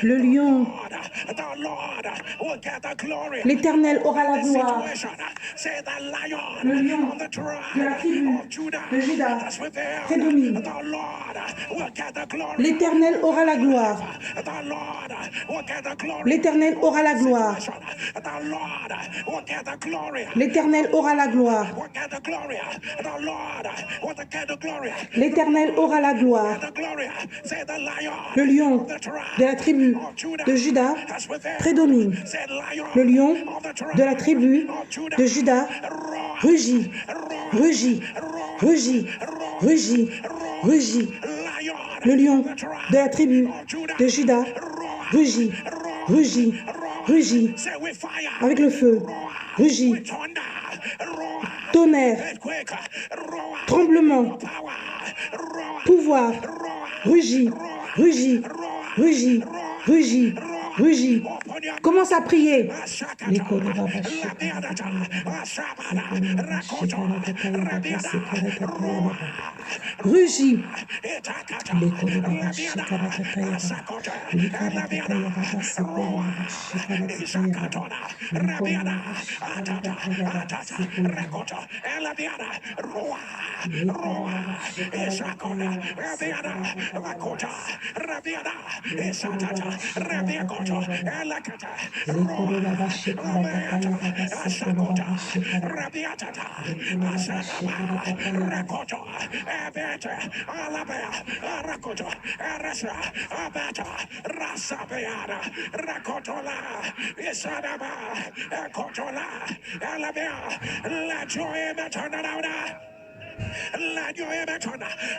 Le lion. L'Éternel aura la gloire. Le lion de la tribu de Juda prédomine. L'Éternel aura la gloire. L'Éternel aura la gloire. L'Éternel aura la gloire. L'Éternel aura la gloire. Le lion de la tribu de Juda prédomine. Le lion de la tribu de Juda rugit, rugit, rugit, rugit, rugit. Le lion de la tribu de Juda rugit, rugit, rugit, avec le feu, rugit, tonnerre, tremblement, pouvoir, rugit, rugit, rugit, rugit, rugit. Commence à prier. Rugit.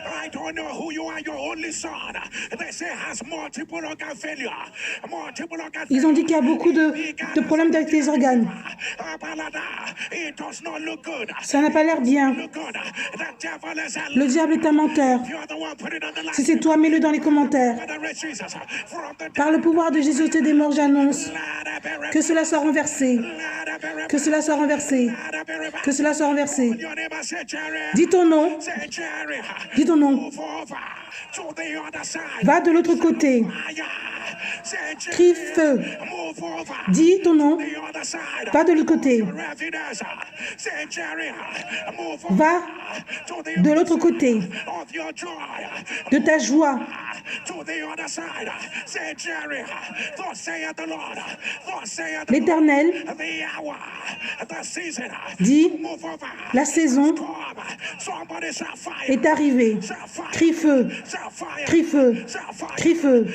I don't know who you are, your only son. They say has multiple organ failure. Ils ont dit qu'il y a beaucoup de problèmes avec les organes. Ça n'a pas l'air bien. Le diable est un menteur. Si c'est toi, mets-le dans les commentaires. Par le pouvoir de Jésus des morts, j'annonce que cela soit renversé. Que cela soit renversé. Que cela soit renversé. Dis ton nom. Dis ton nom. Va de l'autre côté. Crie feu. Dis ton nom. Va de l'autre côté. Va de l'autre côté de ta joie. L'Éternel dit, la saison est arrivée. Crie feu, crie feu, crie feu.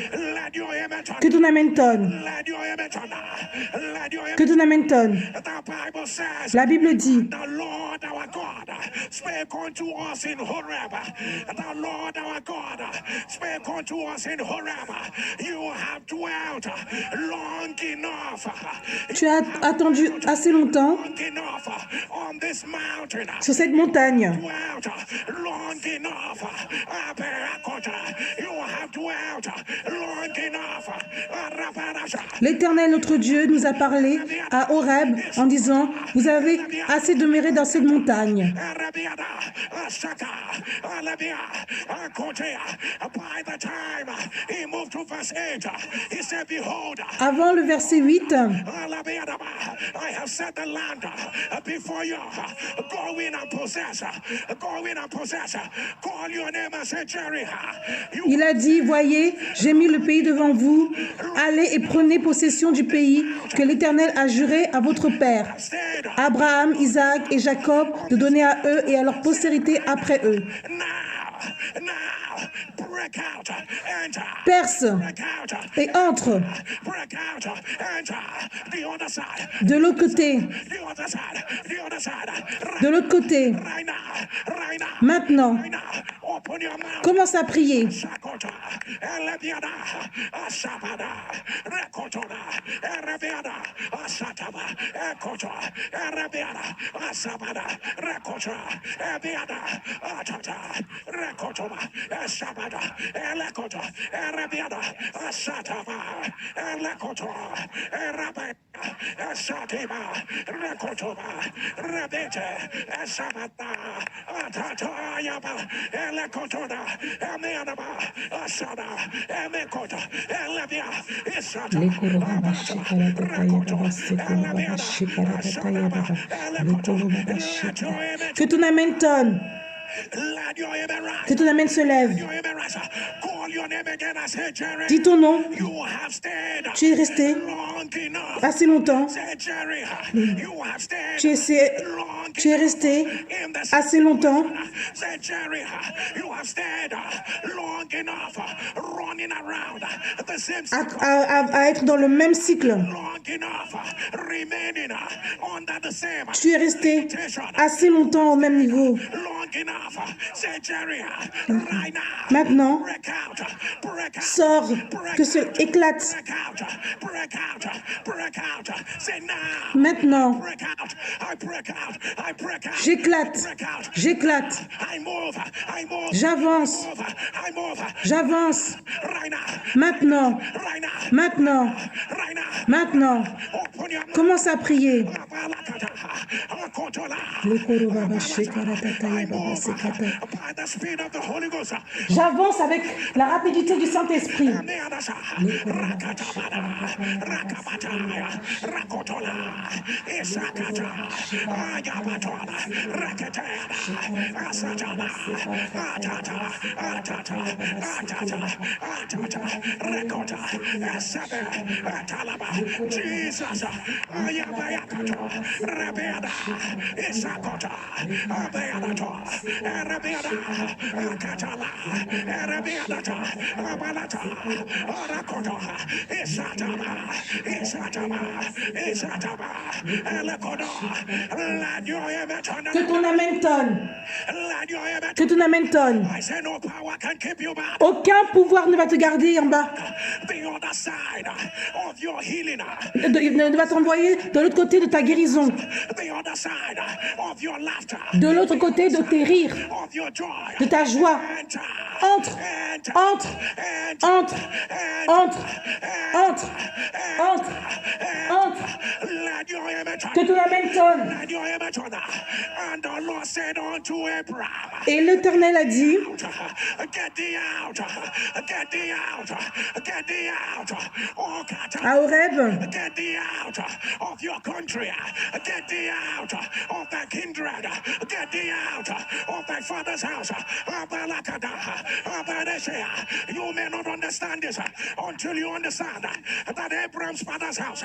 Que ton amen tonne. Que ton amen tonne. La Bible dit, tu as attendu assez longtemps sur cette montagne. L'Éternel, notre Dieu, nous a parlé à Horeb en disant, vous avez assez demeuré dans cette montagne. Avant le verset 8, il a dit, voyez, j'ai mis le pays devant vous, allez et prenez possession du pays que l'Éternel a juré à votre père, Abraham, Isaac et Jacob, de donner à eux et à leur postérité après eux. Perce et entre de l'autre côté, de l'autre côté. Maintenant, commence à prier. Que ton amen tonne. Que ton amen se lève. Dis ton nom. Tu es resté assez longtemps. Tu es resté assez longtemps à être dans le même cycle. Tu es resté assez longtemps au même niveau. Maintenant, sors, que éclate. Maintenant, j'éclate, j'éclate. J'avance, j'avance. Maintenant, maintenant, maintenant. Commence à prier. J'avance avec la rapidité du Saint-Esprit. Jesus, que ton amen tonne. Que ton amen tonne. Aucun pouvoir ne va te garder en bas. Ne va t'envoyer de l'autre côté de ta guérison. De l'autre côté de tes rires. De ta joie. Entre, entre, entre, entre, entre, entre, entre. Que ton amen tonne. Et l'Éternel a dit, à Horeb, you may not understand this until you understand that Abraham's father's house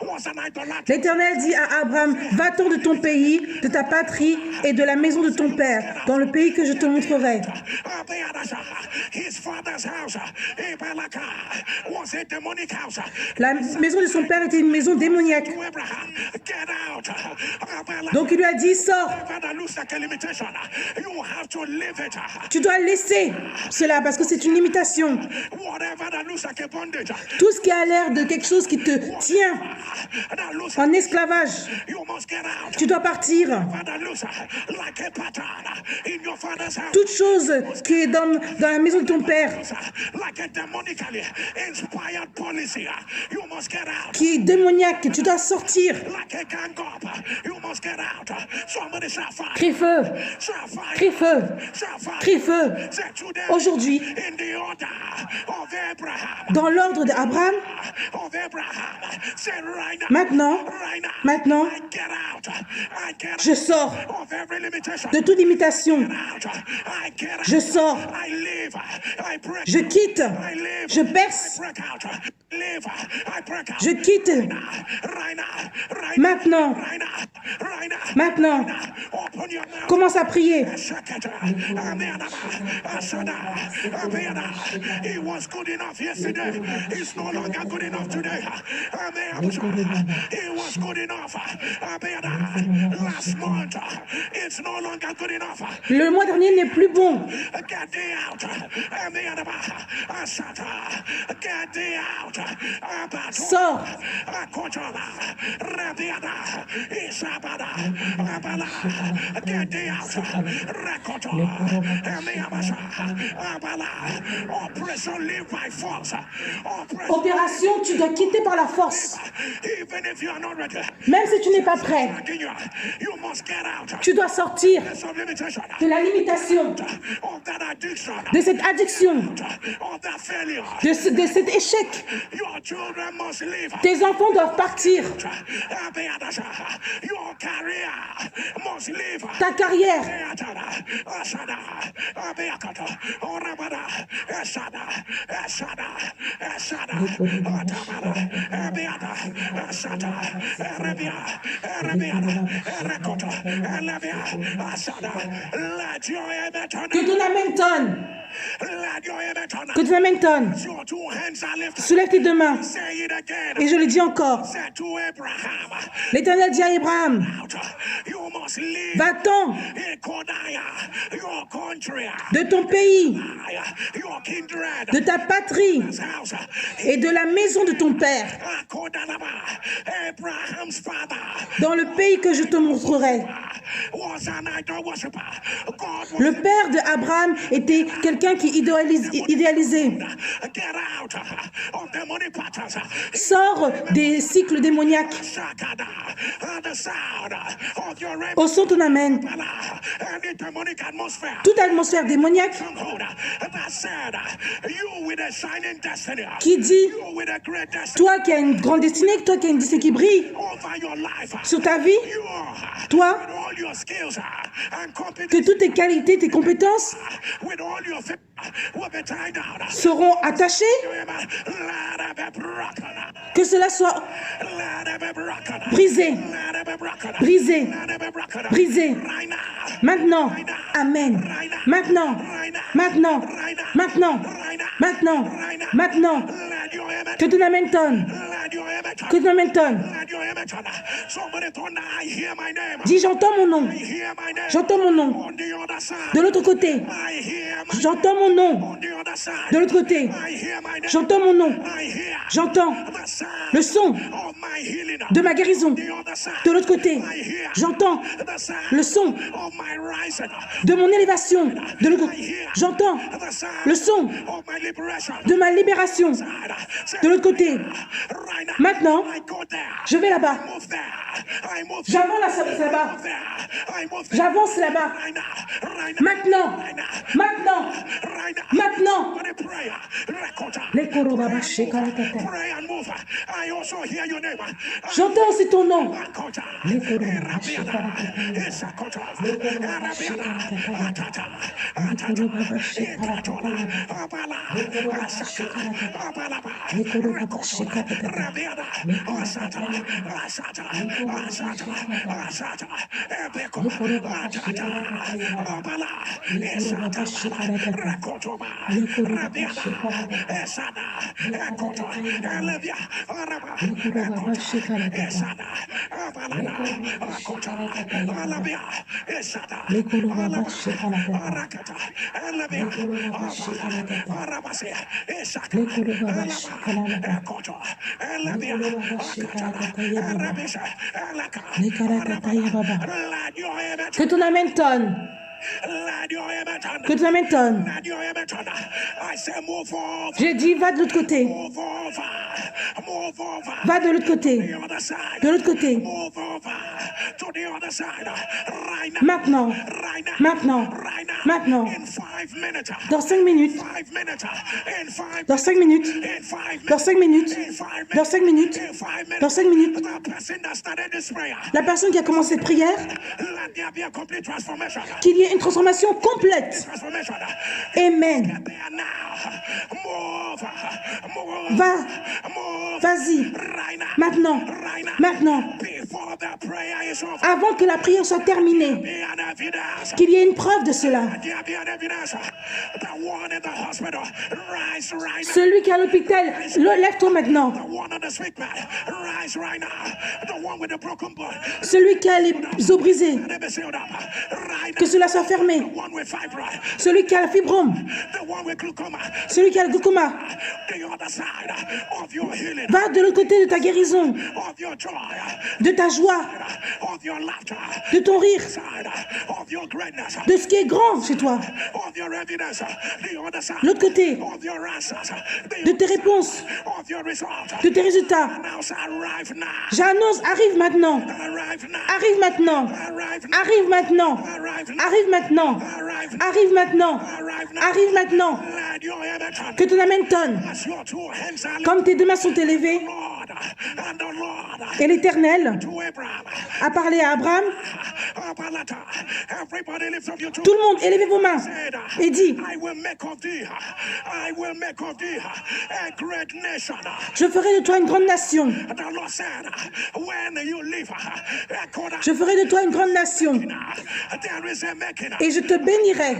was an idolatry. L'Éternel dit à Abraham, va-t'en de ton pays, de ta patrie et de la maison de ton père, dans le pays que je te montrerai. His father's house was a demonic house. La maison de son père était une maison démoniaque. Donc il lui a dit, sors. Tu dois laisser cela parce que c'est une limitation. Tout ce qui a l'air de quelque chose qui te tient en esclavage, tu dois partir. Toute chose qui est dans la maison de ton père, qui est démoniaque, tu dois sortir. Crie feu, crie feu, crie feu. Aujourd'hui, dans l'ordre d'Abraham, maintenant, je sors de toute limitation. Je sors, je quitte, je perce, je quitte. Maintenant, commence à prier. He was good enough yesterday. He's no longer good enough today. He was good enough last month. It's no longer good enough. Le mois dernier n'est plus bon. Sors. Opération, tu dois quitter par la force. Même si tu n'es pas prêt, tu dois sortir de la limitation, de cette addiction, de cet échec. Tes enfants doivent partir. Ta carrière. Que ton amen tonne. Que ton amen tonne. Soulève tes deux mains. Et je le dis encore. L'Éternel dit à Abraham, va-t'en de ton pays, de ta patrie et de la maison de ton père, dans le pays que je te montrerai. Le père d'Abraham était quelqu'un qui idéalisait. Sors des cycles démoniaques. Au son ton amen. Toute atmosphère démoniaque qui dit, toi qui as une grande destinée, toi qui as une destinée qui brille sur ta vie, toi, que toutes tes qualités, tes compétences seront attachées, que cela soit brisé, brisé, brisé. Maintenant, amen. Maintenant, maintenant, maintenant, maintenant, maintenant. Que ton amen tonne. Que ton amen tonne. Dis, j'entends mon nom. J'entends mon nom. De l'autre côté. J'entends mon nom. De l'autre côté. J'entends mon nom. J'entends le son de ma guérison. De l'autre côté. J'entends le son de mon élévation. De l'autre côté. J'entends le son de ma libération. De l'autre côté. Maintenant, je vais là-bas. J'avance là-bas. J'avance là-bas. Maintenant. Maintenant. Maintenant. J'entends aussi ton nom. Que ton amen tonne. Que ton amen tonne. J'ai dit, va de l'autre côté. Va de l'autre côté. De l'autre côté. Maintenant. Maintenant. Maintenant. Dans 5 minutes. Dans 5 minutes. Dans 5 minutes. Dans 5 minutes. Dans 5 minutes. La personne qui a commencé cette prière, qu'il y ait une transformation complète. Amen. Va. Vas-y. Maintenant. Maintenant. avant que la prière soit terminée, qu'il y ait une preuve de cela. Celui qui est à l'hôpital, lève-toi maintenant. Celui qui a les os brisés, que cela soit fermé. Celui qui a la fibrome, celui qui a le glaucoma, va de l'autre côté de ta guérison, de ta joie, de ton rire, de ce qui est grand chez toi. L'autre côté, de tes réponses, de tes résultats. J'annonce, arrive maintenant. Arrive maintenant. Arrive maintenant. Arrive maintenant. Arrive maintenant. Arrive maintenant. Que ton amen tonne. Comme tes deux mains sont élevées, et l'Éternel a parlé à Abraham. Tout le monde, élevez vos mains et dit: je ferai de toi une grande nation. Je ferai de toi une grande nation. Et je te bénirai.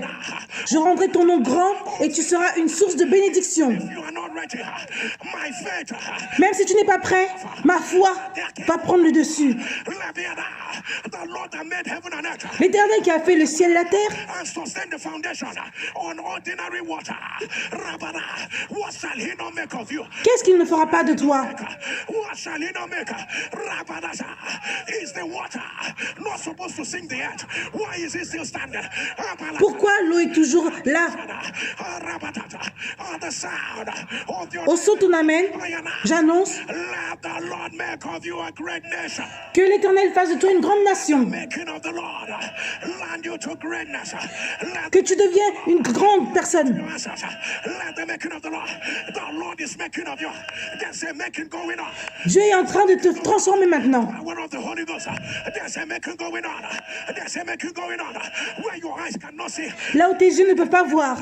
Je rendrai ton nom grand et tu seras une source de bénédiction. Même si tu n'es pas prêt, ma foi va prendre le dessus. L'Éternel qui a fait le ciel et la terre qu'est-ce qu'il ne fera pas de toi? Pourquoi l'eau est toujours là? Au son ton amen, j'annonce que l'Éternel fasse de toi une grande nation. Que tu deviens une grande personne. Dieu est en train de te transformer maintenant. Là où tes yeux ne peuvent pas voir.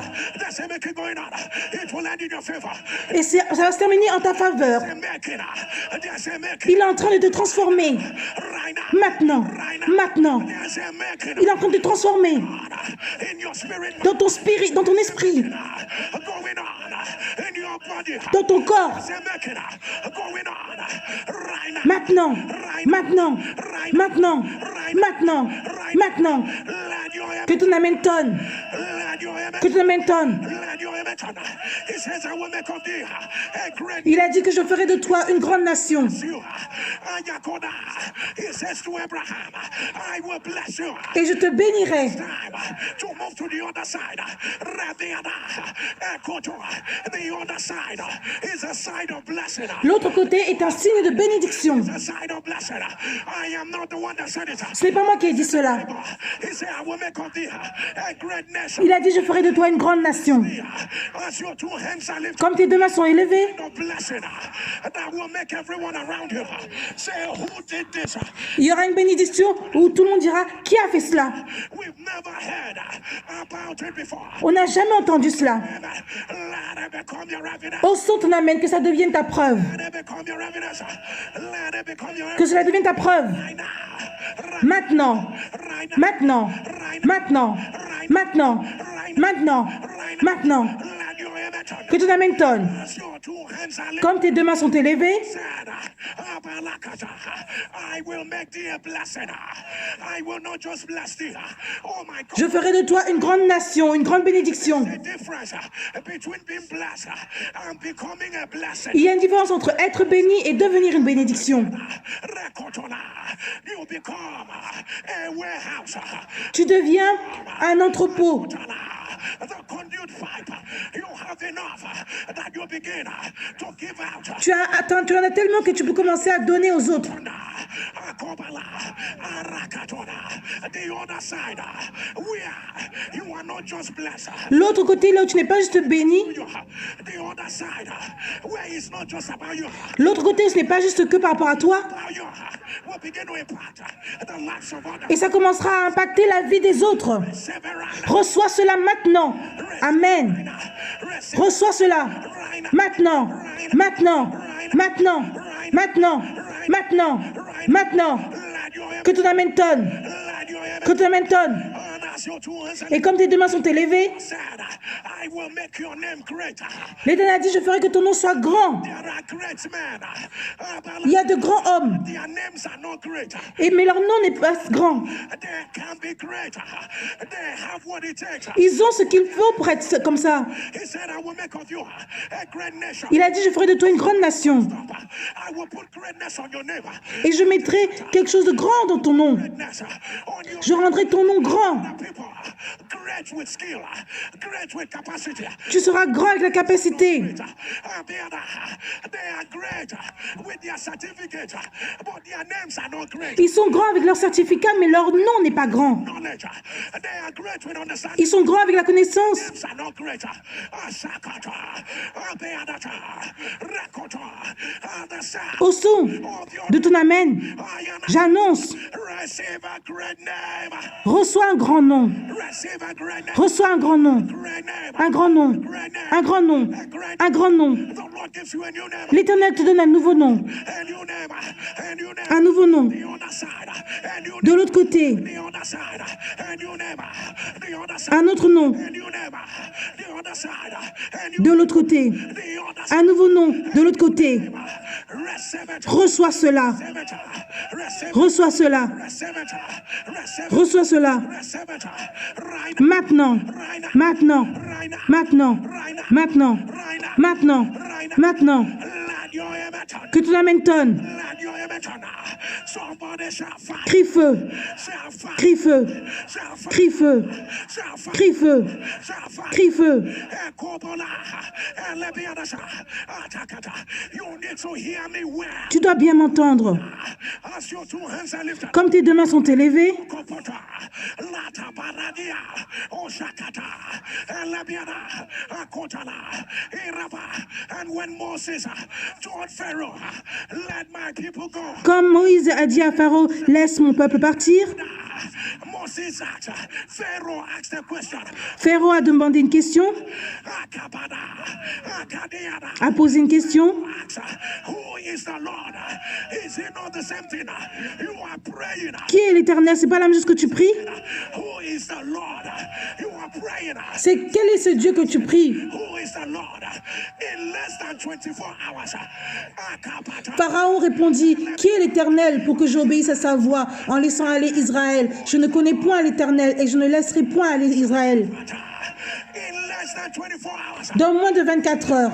Et ça va se terminer en ta faveur. Il est en train de te transformer. Maintenant. Maintenant. Il est en train de te transformer. Dans ton spirit, dans ton esprit. Dans ton corps. Maintenant. Maintenant. Maintenant. Maintenant. Maintenant. Que ton amen tonne. Que ton amen tonne. Il a dit que je ferai de toi une grande nation. Et je te bénirai. L'autre côté est un signe de bénédiction. Ce n'est pas moi qui ai dit cela. Il a dit: je ferai de toi une grande nation. Comme tes deux mains sont élevées, il y aura une bénédiction où tout le monde dira: qui a fait cela? On n'a jamais entendu cela. Au son ton amen, que ça devienne ta preuve. Que cela devienne ta preuve. Maintenant. Maintenant. Maintenant. Maintenant. Maintenant. Maintenant. Que ton amen tonne. Comme tes deux mains sont élevées, je ferai de toi une grande nation, une grande bénédiction. Il y a une différence entre être béni et devenir une bénédiction. Tu deviens un entrepôt. Tu en as tellement que tu peux commencer à donner aux autres. L'autre côté, là où tu n'es pas juste béni. L'autre côté, ce n'est pas juste que par rapport à toi. Et ça commencera à impacter la vie des autres. Reçois cela maintenant. Amen. Reçois cela. Maintenant. Maintenant. Maintenant. Maintenant. Maintenant. Maintenant. Que ton amen tonne. Que ton amen tonne. Et comme tes deux mains sont élevées, l'Éternel a dit, je ferai que ton nom soit grand. Il y a de grands hommes, mais leur nom n'est pas grand. Ils ont ce qu'il faut pour être comme ça. Il a dit, je ferai de toi une grande nation. Et je mettrai quelque chose de grand dans ton nom. Je rendrai ton nom grand. Tu seras grand avec la capacité. Ils sont grands avec leur certificat, mais leur nom n'est pas grand. Ils sont grands avec la connaissance. Au son de ton amen, j'annonce, reçois un grand nom. Reçois un grand nom. Un grand nom. Un grand nom. Un grand nom. L'Éternel te donne un nouveau nom. Un nouveau nom. De l'autre côté, un autre nom. De l'autre côté, un nouveau nom. De l'autre côté, reçois cela. Reçois cela. Reçois cela. Maintenant. Maintenant. Maintenant. Maintenant. Maintenant. Maintenant. Que ton amen tonne. Crie feu. Crie feu. Crie feu. Crie feu. Crie feu. Tu dois bien m'entendre. Comme tes deux mains sont élevées, comme Moïse a dit à Pharaon, laisse mon peuple partir. Pharaon a demandé une question, a posé une question. Qui est l'Éternel? C'est pas la même chose que tu pries. C'est quel est ce Dieu que tu pries? Pharaon répondit, qui est l'Éternel pour que j'obéisse à sa voix en laissant aller Israël? Je ne connais point l'Éternel et je ne laisserai point aller Israël. Dans moins de 24 heures,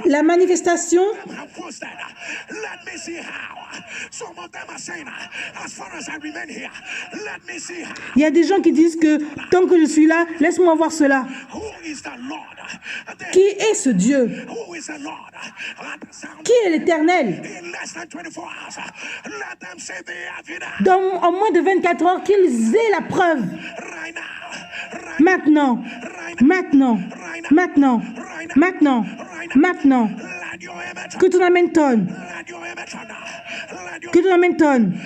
la manifestation, il y a des gens qui disent que tant que je suis là, laisse-moi voir cela. Qui est ce Dieu? Qui est l'Éternel? En moins de 24 heures, qu'ils aient la preuve. Maintenant, maintenant, maintenant, maintenant, maintenant. Que ton amen tonne. Que ton amen tonne.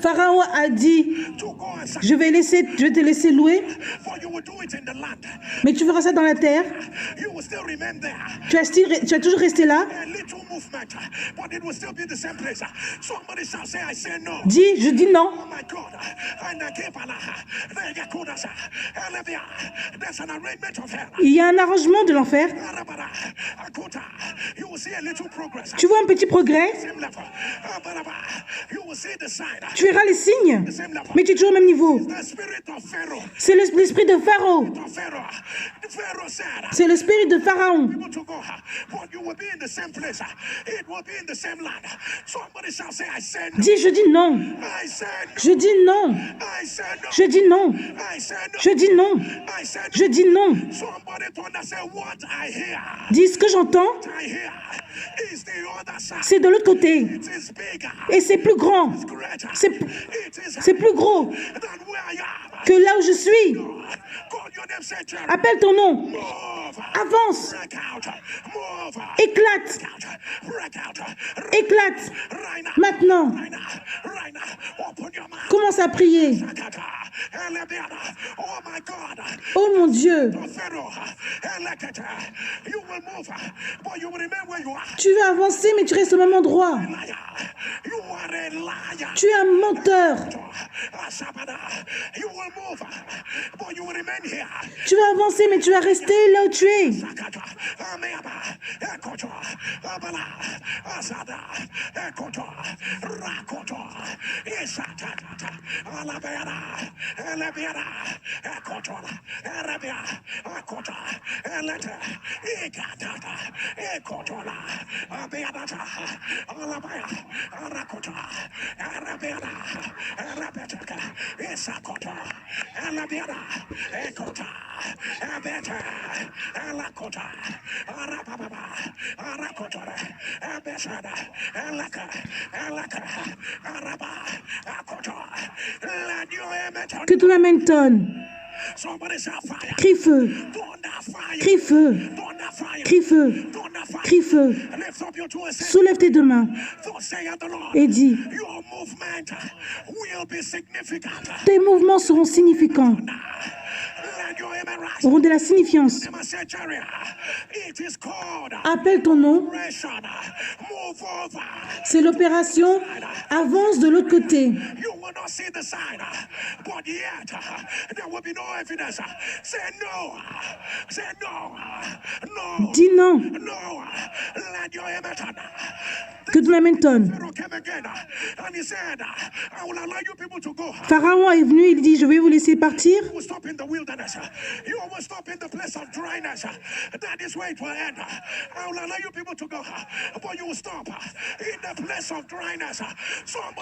Pharaon a dit, je vais te laisser louer, mais tu feras ça dans la terre. Tu vas toujours rester là. Dis, je dis non. Il y a un arrangement de l'enfer. Tu vois un petit progrès. Tu verras les signes, mais tu es toujours au même niveau. C'est l'esprit de Pharaon. C'est l'esprit de Pharaon. Dis, je dis non. Je dis non. Je dis non. Je dis non. Je dis non. Dis, ce que j'entends, c'est de l'autre côté. Et c'est plus grand. C'est plus gros que là où je suis. Appelle ton nom. Avance. Éclate. Éclate. Maintenant. Commence à prier. Oh my God. Oh mon Dieu, Pharaoh, you will move, but you will remain where you are. tu veux avancer, mais tu restes au même endroit. You are a liar. Tu es un menteur. You will move, but you will remain here. Tu vas avancer, mais tu vas rester là où tu es. Que ton amen tonne. Crie feu. Crie feu. Crie feu. Crie feu. Soulève tes deux mains et dis, tes mouvements seront significants, auront de la signifiance. Appelle ton nom. C'est l'opération avance de l'autre côté. Dis non. Que ton amen tonne. Pharaon est venu, il dit, je vais vous laisser partir.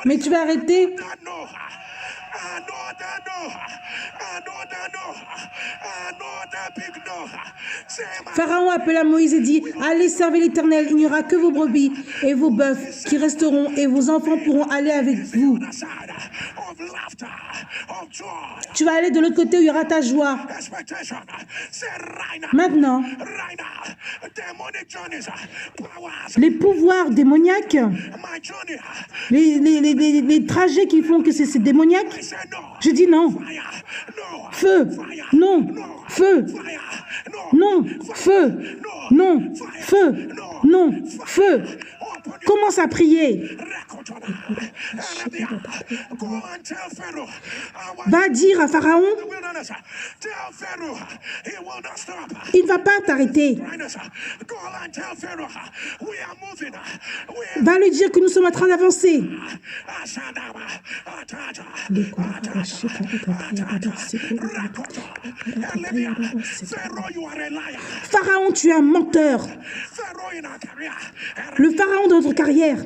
Mais tu vas arrêter. Pharaon appela Moïse et dit, allez servir l'Éternel, il n'y aura que vos brebis et vos bœufs qui resteront et vos enfants pourront aller avec vous. Tu vas aller de l'autre côté où il y aura ta joie. Maintenant, les pouvoirs démoniaques, les trajets qui font que c'est démoniaque, je dis non. Feu, non, feu, non, feu, non, feu, non, feu. Commence à prier. Va dire à Pharaon, il ne va pas t'arrêter. Va lui dire que nous sommes en train d'avancer. Pharaon, tu es un menteur. Le pharaon de notre carrière.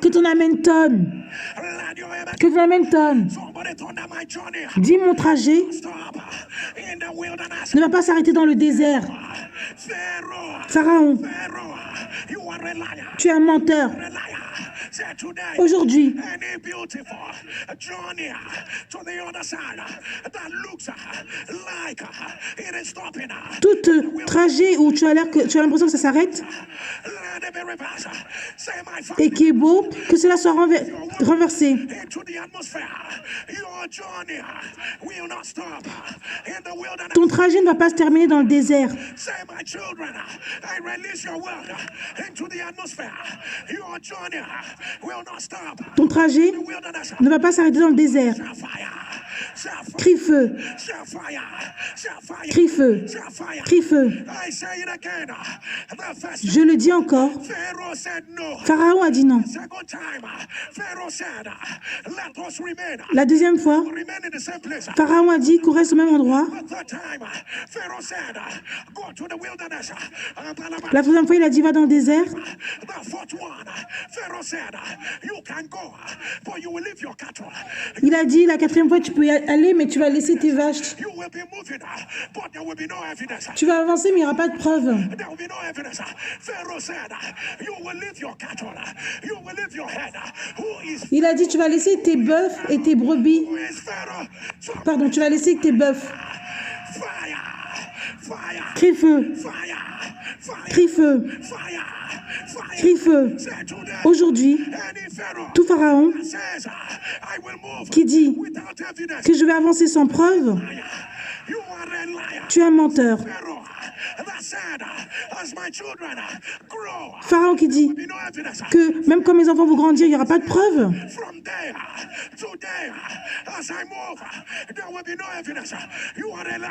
Que ton amen tonne. Que ton amen tonne. Dis mon trajet ne va pas s'arrêter dans le désert. Pharaon, tu es un menteur. Aujourd'hui, tout trajet où tu as l'impression que ça s'arrête et qui est beau, que cela soit renversé. Ton trajet ne va pas se terminer dans le désert. Ton trajet ne va pas s'arrêter dans le désert. Crie feu. Crie feu. Crie feu. Je le dis encore. Pharaon a dit non. La deuxième fois, Pharaon a dit qu'on reste au même endroit. La troisième fois, il a dit va dans le désert. Il a dit la quatrième fois, tu peux y aller, mais tu vas laisser tes vaches. Tu vas avancer, mais il n'y aura pas de preuve. Il a dit tu vas laisser tes bœufs et tes brebis. Pardon, tu vas laisser tes bœufs. Crie feu. Crie feu. Crie feu. Aujourd'hui, tout Pharaon qui dit que je vais avancer sans preuve, tu es un menteur. Pharaon qui dit que même quand mes enfants vont grandir, il n'y aura pas de preuve.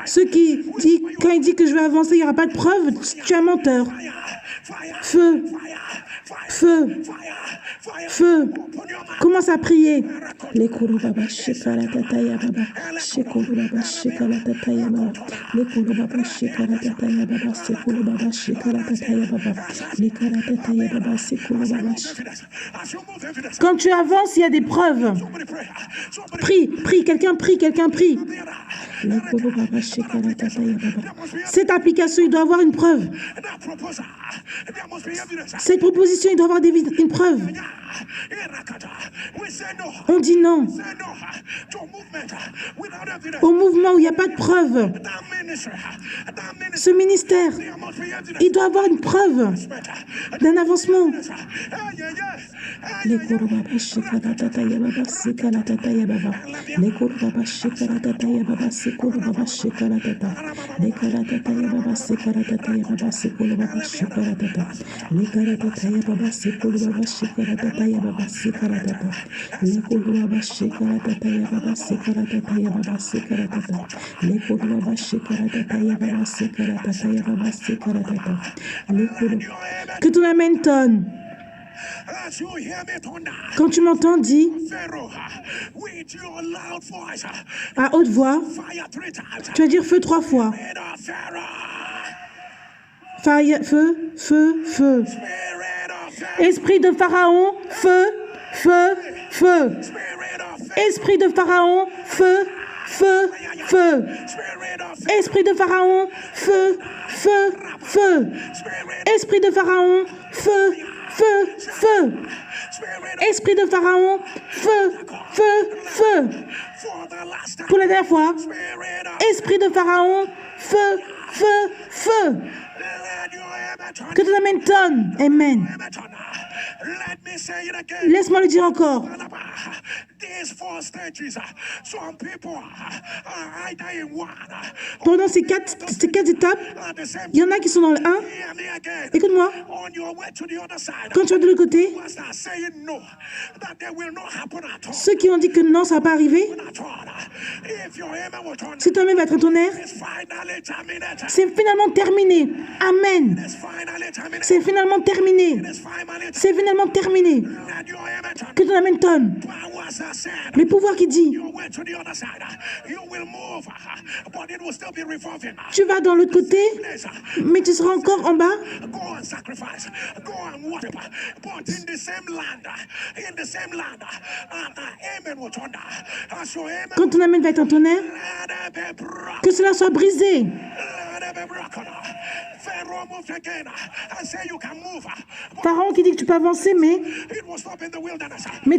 Ceux qui disent, quand il dit que je vais avancer, il n'y aura pas de preuve, tu es un menteur. Feu, feu, feu. Commence à prier. Les Kurubaba Shekala Tataya Baba, Shekolubaba Shekala Tataya Baba, les Kurubaba Shekala Tataya Baba, Sekolubaba Shekala Tataya Baba, les Kala Tataya Baba, Sekolubaba. Quand tu avances, il y a des preuves. Prie, prie, quelqu'un prie, quelqu'un prie. Les Kurubaba Shekala Tataya Baba. Cette application, il doit avoir une preuve. Cette proposition, il doit avoir une preuve. On dit non au mouvement où il n'y a pas de preuve. Ce ministère, il doit avoir une preuve d'un avancement. Les Kurubaba Shekala Tataya Baba, Sekala Tataya Baba, les Kurubaba Shekala Tataya Baba, Sekolubaba Shekala Tata, les Kala Tataya Baba, Sekala Tataya Baba, Sekolubaba Shekala Tata, les Kala Tataya Baba, Sekolubaba Shekala Tataya Baba, Sekala Tata, les Kurubaba Shekala Tataya Baba, Sekala Tataya Baba, Sekala Tata, les Kurubaba Shekala Tataya Baba, Sekala Tataya Baba, Sekala Tata, les Kurubaba. Que ton amen tonne. Quand tu m'entends, dis à haute voix, tu vas dire feu 3 fois. Fire, feu, feu, feu. Esprit de Pharaon, feu, feu, feu. Esprit de Pharaon, feu, feu, feu. Esprit de Pharaon, feu, feu, feu. Esprit de Pharaon, feu, feu, feu. Esprit de Pharaon, feu, feu, feu. Pour la dernière fois, esprit de Pharaon, feu, feu, feu. Que ton amen tonne. Amen. Laisse-moi le dire encore. Pendant ces quatre étapes, il y en a qui sont dans le 1. Écoute-moi. Quand tu vas de l'autre côté, ceux qui ont dit que non, ça ne va pas arriver, si toi-même va être un tonnerre, c'est finalement terminé. Amen. C'est finalement terminé. C'est finalement terminé. Que ton amen tonne. Le pouvoir qui dit, tu vas dans l'autre côté, mais tu seras encore en bas. Quand ton amen va être un tonnerre, que cela soit brisé. Pharaon qui dit que tu peux avancer, mais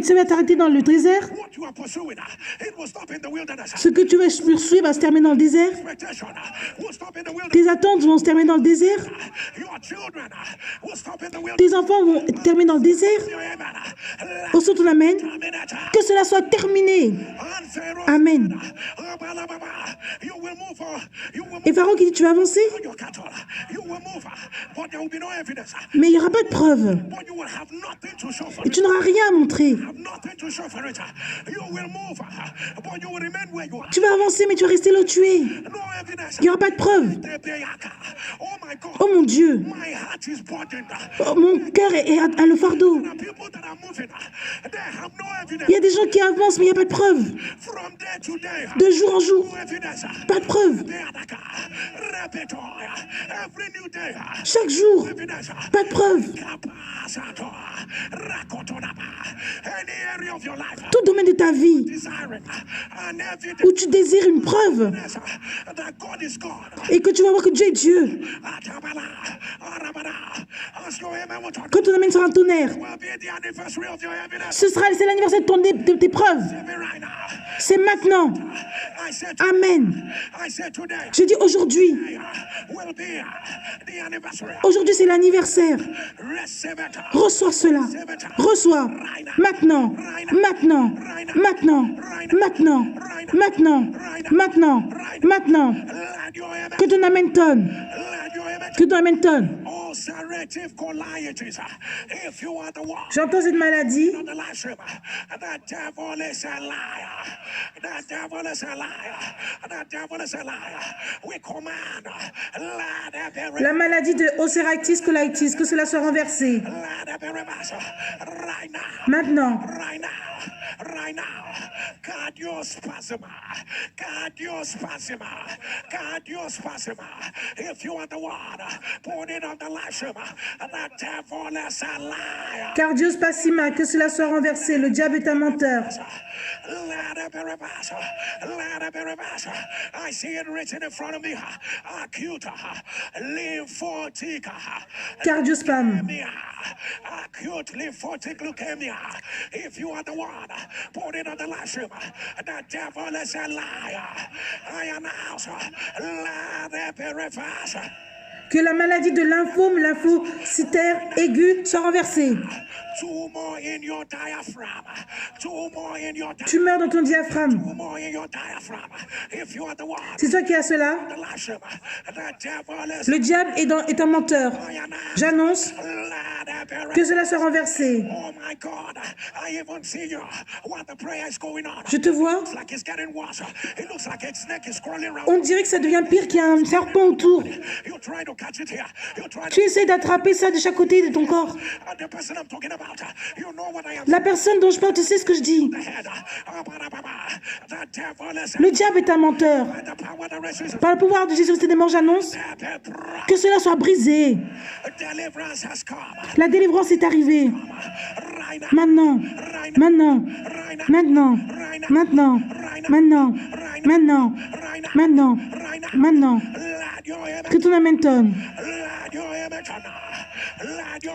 tu vas t'arrêter dans le désert. Ce que tu veux poursuivre va se terminer dans le désert. Tes attentes vont se terminer dans le désert. Tes enfants vont terminer dans le désert. Au son ton amen. Que cela soit terminé. Amen. Et Pharaon qui dit tu vas avancer, Mais il n'y aura pas de preuve. Et tu n'auras rien à montrer. Tu vas avancer, mais tu vas rester là où tu es. Il n'y aura pas de preuve. Oh mon Dieu. Oh, mon cœur a le fardeau. Il y a des gens qui avancent, mais il n'y a pas de preuve. De jour en jour. Pas de preuve. Chaque jour. Pas de preuve. Tout domaine de ta vie où tu désires une preuve et que tu vas voir que Dieu est Dieu. Quand ton amen sera un tonnerre, c'est l'anniversaire de tes preuves. C'est maintenant. Amen. Je dis aujourd'hui. Aujourd'hui, c'est l'anniversaire. Reçois cela. Reçois. Maintenant. Maintenant. Maintenant. Maintenant. Maintenant. Maintenant. Maintenant. Que ton amen tonne. Que ton amen tonne. J'entends cette maladie. La maladie de Ulceratis colitis, que cela soit renversé. Maintenant. Cardiospasima, que cela soit renversé. Le diable est un menteur. Cardiospam. Acute lymphatic leukemia. If you are the one, put it on the live stream. The devil is a liar. I announce, let it be reversed. Que la maladie de lymphome, lymphocytaire aiguë soit renversée. Tumeur dans ton diaphragme. C'est toi qui as cela. Le diable est un menteur. J'annonce que cela soit renversé. Je te vois. On dirait que ça devient pire qu'il y a un serpent autour. Tu essaies d'attraper ça de chaque côté de ton corps. La personne dont je parle, tu sais ce que je dis. Le diable est un menteur. Par le pouvoir de Jésus, des morts, j'annonce que cela soit brisé. La délivrance est arrivée. Maintenant, maintenant, maintenant, maintenant, maintenant, maintenant, maintenant, maintenant. Que ton amen tonne.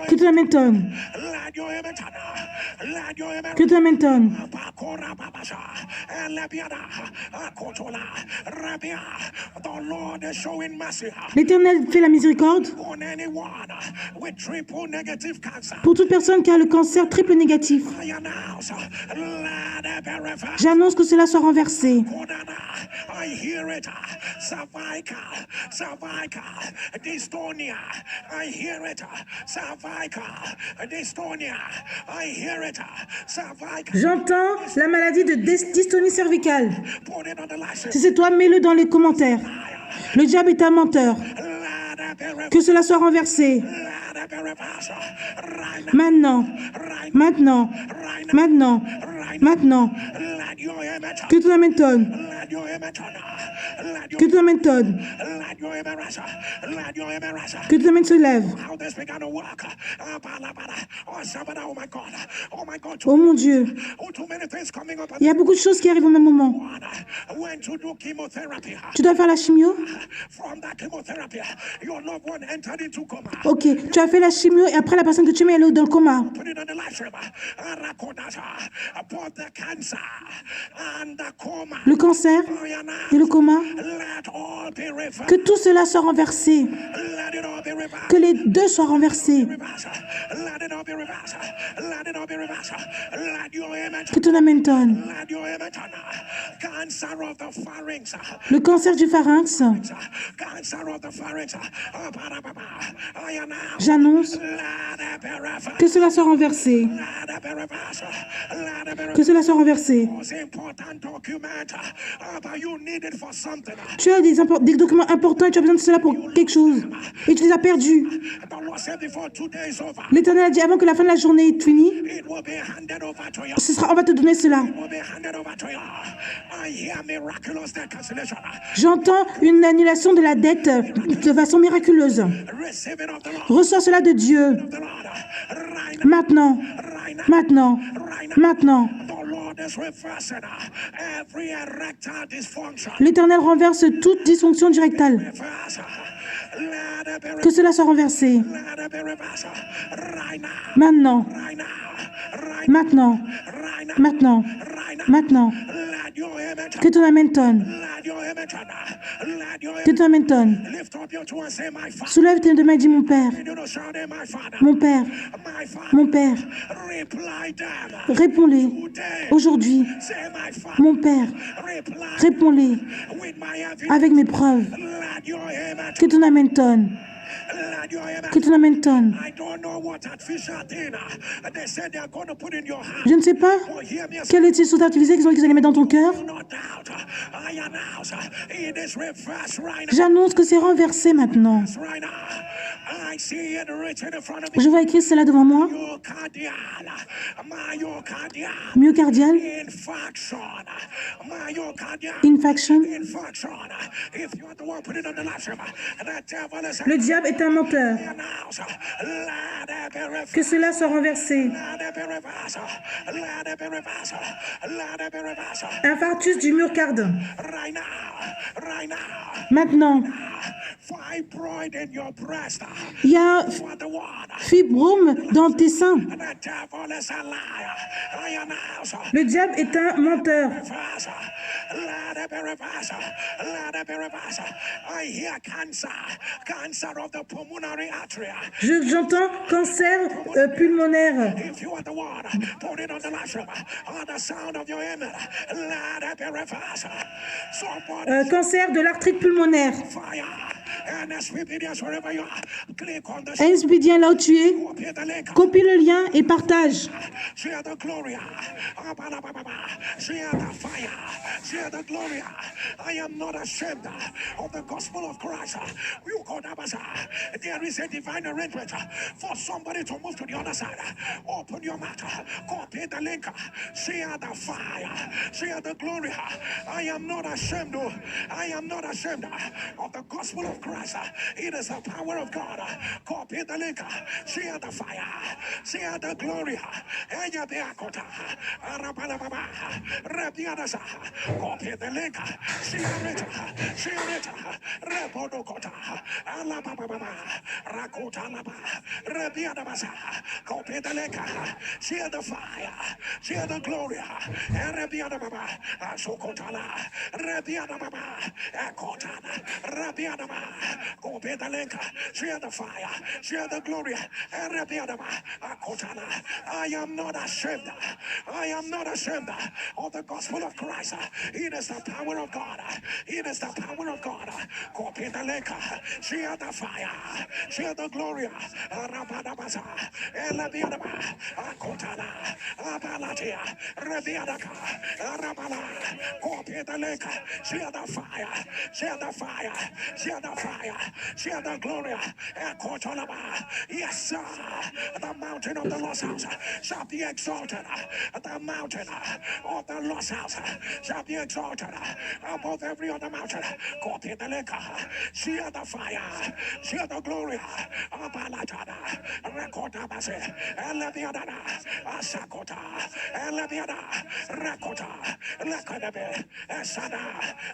Que ton amen tonne. Que ton amen tonne. L'Éternel fait la miséricorde pour toute personne qui a le cancer triple négatif. J'annonce que cela soit renversé. J'entends la maladie de dystonie cervicale. Si c'est toi, mets-le dans les commentaires. Le diable est un menteur. Que cela soit renversé. Maintenant, maintenant, maintenant, maintenant. Que ton amen tonne. Que ton amen tonne. Que ton amen se lève. Oh mon Dieu. Il y a beaucoup de choses qui arrivent au même moment. Tu dois faire la chimio? Ok, tu as fait la chimio et après la personne que tu mets, elle est dans le coma. Le cancer et le coma, que tout cela soit renversé. Que les deux soient renversés. Que ton amen tonne. Le cancer du pharynx, j'annonce que cela soit renversé. Que cela soit renversé. Tu as des documents importants et tu as besoin de cela pour quelque chose. Et tu les as perdus. L'Éternel a dit avant que la fin de la journée est finie, on va te donner cela. J'entends une annulation de la dette de façon miraculeuse. Reçois cela de Dieu. Maintenant. Maintenant. Maintenant. L'Éternel renverse toute dysfonction du rectal. Que cela soit renversé. Maintenant. Maintenant. Maintenant. Maintenant. Que ton amen tonne. Que ton amen tonne. Soulève tes deux mains et dis mon Père. Mon Père. Mon Père. Réponds-les. Aujourd'hui. Mon Père. Réponds-les. Avec mes preuves. Que ton amen tonne. Que ton amen tonne. Je ne sais pas quel est ce saut artificiel qu'ils allaient mettre dans ton cœur. J'annonce que c'est renversé maintenant. Je vois écrit cela devant moi. Myocardial. Infaction. Le diable est un menteur. Que cela soit renversé. Infarctus du myocarde. Maintenant. Il y a fibrome dans tes seins. Le diable est un menteur. J'entends cancer pulmonaire. Cancer de l'arthrite pulmonaire. Inspidien là où tu es, copie le lien et partage. There is a divine arrangement for somebody to move to the other side. Open your mouth, copy the link, share the fire, share the glory. I am not ashamed. I am not ashamed of the gospel of Christ. It is the power of God. Copy the link, share the fire, share the glory. Copy the link, share it, share it. Repodokota, Alabama, Rakotalaba, Rabiadabasa, copy the link, share the fire, share the glory. Rabiadababa, Sokotala, Rabiadababa, Akotana, Rabiadaba, copy the link, share the fire, share the glory. Rabiadaba, Akotana. I am not ashamed. I am not ashamed of the gospel of Christ. It is the power of God. It is the power of God. Copy the link, share the fire, share the glory. Rabadabasa, Elabiadaba, Akotana, Abalatia, Rabiadaka, Rabala, copy the link, share the fire, share the fire, share the fire, share the glory. Akotalaba. Yes, sir. The mountain of the lost house shall be exalted. The mountain of the lost house shall be exalted above every other mountain. Copy the link, share the fire, share the glory. Abalatana, Rekotabase, Eleviadana, Asakota, Eleviada, Rekota, Lekodabe, Esada,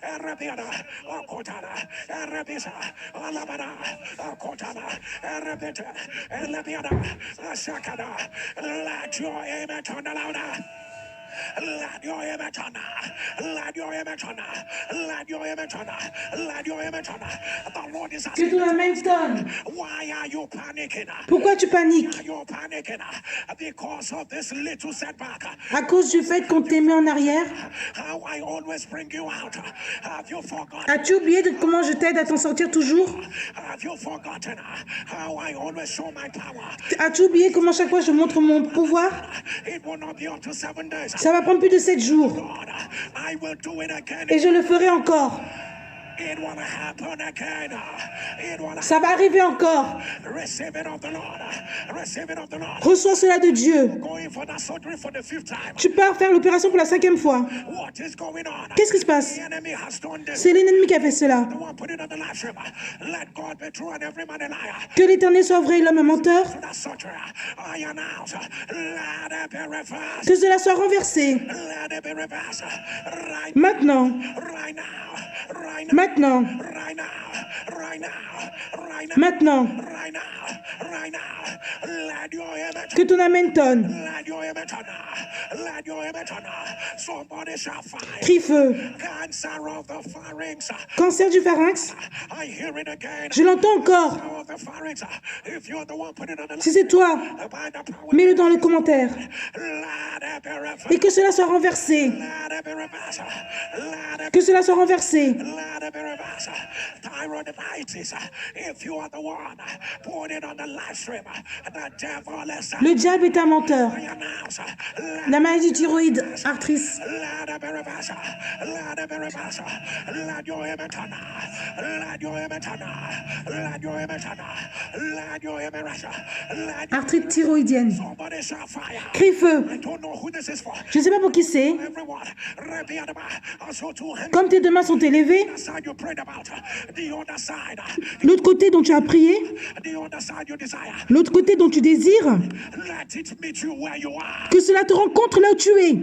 Erebiada, Okotana, Erebisa, Alabada, Okotana, Erebita, Eleviada, Asakada. Let your amen turn louder. Let your image on. Let your image on. Let your image on. Let your image on. The Lord is Que asking ton Amen tonne. why are you panicking? Pourquoi tu paniques? You're panicking because of this little setback. À cause du fait qu'on t'ait mis en arrière? How I always bring you out. Have you forgotten? As-tu oublié de comment je t'aide à t'en sortir toujours? Have you forgotten how I always show my power? As-tu oublié comment chaque fois je montre mon pouvoir? It will not be up to 7 days. Ça va prendre plus de 7 jours. God, I will do it again. Et je le ferai encore. It will happen again. It will Ça va arriver encore. receive it of the Lord. Receive it of the Lord. Reçois cela de Dieu. Going for that surgery for the 5th time. Tu pars faire l'opération pour la 5e fois. What is going on? Qu'est-ce qui se passe? The enemy has done this. C'est l'ennemi qui a fait cela. The one put it on the live stream. Let God be true and every man a liar. Que l'Éternel soit vrai et l'homme un menteur. That surgery, I announce, let it be reversed. Que cela soit renversé. Let it be reversed. Right, Maintenant. right now. Right now. Maintenant. Right now. Right now. Right now. Maintenant. Right now. Right now. Let your image. Que ton Amen tonne. Let your image on. Let your image on. Somebody shall find. Crie feu. Cancer of the pharynx. Cancer du pharynx. I hear it again. Je l'entends encore. Cancer of the pharynx. If you're the one, put it on the Si c'est toi, by the power. mets-le dans les commentaires. Let it be reversed. Et que cela soit renversé. Let it be reversed. Let it Que cela soit renversé. Let it be reversed. Thyroiditis. If you are the one, put it on the live stream. The devil is Le diable est un menteur. I announce. La maladie du thyroïde, arthritis. Let it be reversed. Let it be reversed. Let your image on. Let your image on. Let your image on. Let your image on. Let Arthrite thyroïdienne. somebody shall fire. Crie feu. I don't know who this is for. Je ne sais pas pour qui c'est. Everyone, also two hands. Comme tes deux mains sont élevées, Side you prayed about, the other side, l'autre côté dont tu as prié, the other side you desire. l'autre côté dont tu désires, Let it meet you where you are. que cela te rencontre là où tu es.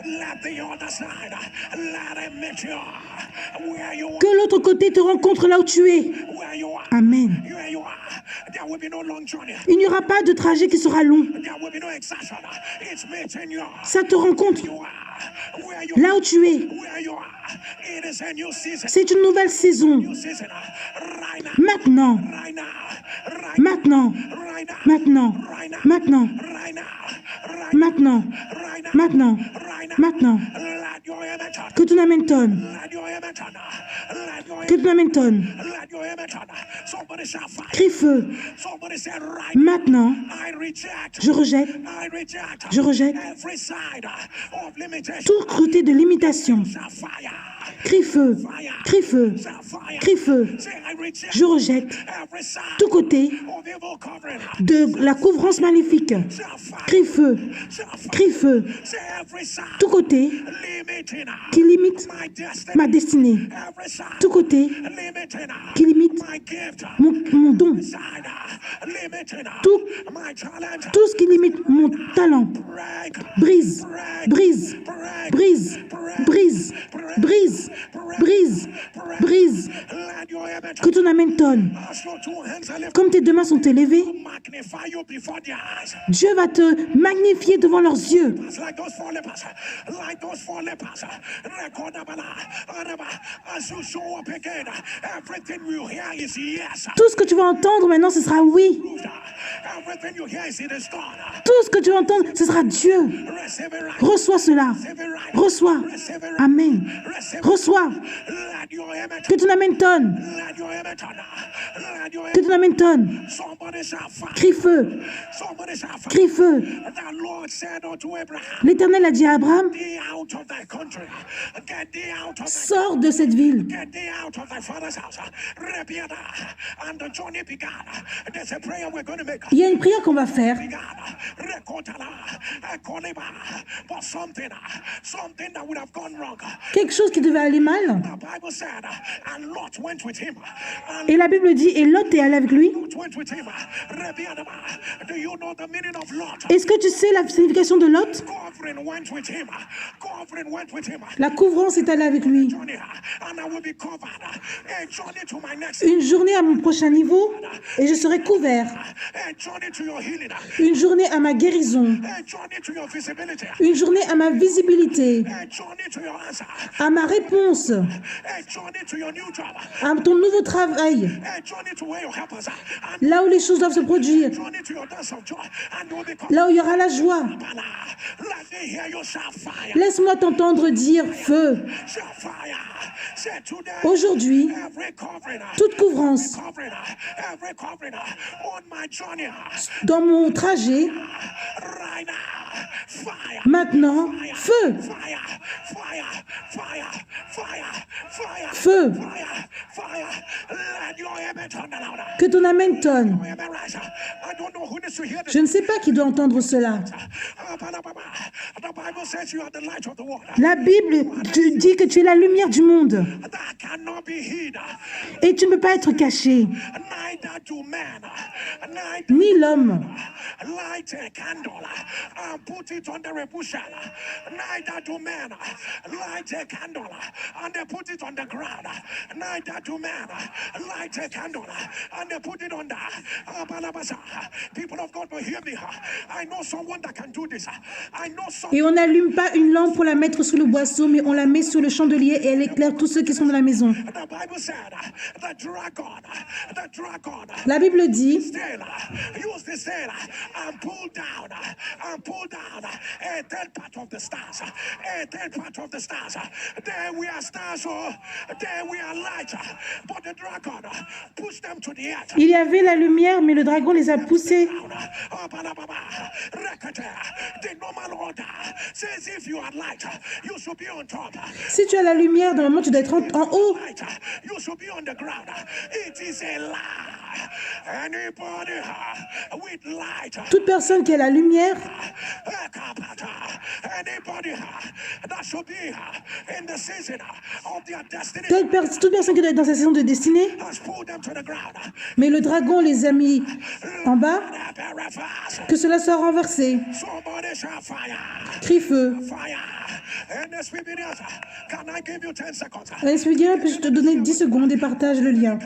Let the other side, let it meet you where you are. Que l'autre côté te rencontre là où tu es. Where you are. Amen. Where you are. There will be no long journey. Il n'y aura pas de trajet qui sera long. There will be no exertion. It's meeting you. Ça te rencontre You are. Where you là où tu es. Where you are. It is a new season. C'est une nouvelle saison. New season. Right now. Maintenant, Right now. Right maintenant, Right now. maintenant, Right now. maintenant, Right now. Right maintenant, Right now. maintenant, Right now. maintenant. Let your image on. Que ton Amen tonne. Let your image on. Let your Que ton Amen tonne. Let your image on. Somebody shall fight. Crie feu. Somebody said right. Maintenant, I reject. je rejette, I reject. je rejette Every side of limitation. tout côté de limitation. Shall fire. Crie feu, crie feu, Shall fire. crie feu. Say I reject. Je rejette Every side tout côté of evil covering. de la couvrance maléfique. Shall fire. Crie feu, Shall fire. crie feu. Say every side. Tout côté Limiting qui limite my destiny. ma destinée. Every side. Tout côté Limiting qui limite my gift. mon don. Side. Limiting Tout, my talent. tout ce qui limite mon talent. Break. Brise, brise, brise, brise, brise, brise, brise. Let your image. Que ton Amen tonne. As your two hands are lifted, Comme tes deux mains sont élevées, magnify you before their eyes. Dieu va te magnifier devant leurs yeux. It's like those four lepers. Like those four lepers. As you show up again, everything you hear is yes. Tout ce que tu vas entendre maintenant, ce sera oui. Everything you hear is it is done. Tout ce que tu vas entendre, ce sera Dieu. Receive it right. Reçois cela. Receive it right. Reçois. Receive it right. Amen. Receive it. Reçois. Let your image. Que ton Amen tonne. Let your image. Let your Que image. ton Amen tonne. Somebody shall fight. Crie feu. Somebody shall fight. Crie feu. The Lord said unto Abraham, L'Éternel a dit à Abraham, get thee out of thy country. Get thee out of thy sors de cette ville. Get thee out of thy father's house. Rebiada. And the journey began. There's a prayer we're going to make. Il y a une prière qu'on va faire. Began. Rekotala. Ekoliba. But something that would have gone wrong. Quelque chose qui devait aller mal. The Bible said, and Lot went with him. And Et la Bible dit, et Lot est allé avec lui. Lot went with him. Rebiada. Do you know the meaning of Lot? Est-ce que tu sais la signification de Lot? Covering went with him. Covering went with him. La couvrance est allée avec lui. Journey. And Une journée à mon prochain niveau et je serai couvert. Une journée à ma guérison. Une journée à ma visibilité. À ma réponse. À ton nouveau travail. Là où les choses doivent se produire. Là où il y aura la joie. Laisse-moi t'entendre dire feu. Aujourd'hui, toute couvrance dans mon trajet, maintenant, feu. Feu. Que ton amen tonne. Je ne sais pas qui doit entendre cela. La Bible dit que tu es la lumière du monde. Et tu ne peux pas être caché. Ni l'homme. Et on n'allume pas une lampe pour la mettre sous le boisseau, mais on la met sous le chandelier et elle éclaire tous ceux qui sont dans la maison. La Bible dit il y avait la lumière, mais le dragon les a poussés. Si tu as la lumière, normalement tu dois être en haut. Toute personne qui a la lumière, toute personne qui doit être dans sa saison de destinée, mais le dragon les a mis en bas, que cela soit renversé. Crie feu. L'Esprit guéri, puis je te donner 10 secondes et partage le lien.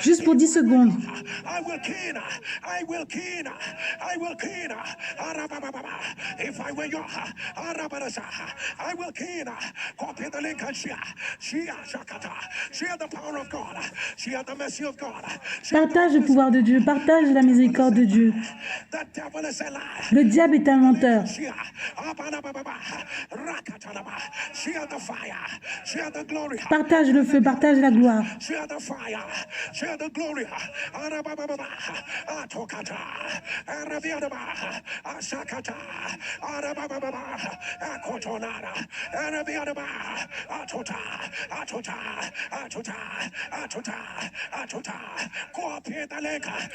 Juste pour 10 secondes. Partage le pouvoir de Dieu, partage la miséricorde de Dieu. Le diable est un menteur. Partage le feu, partage la gloire.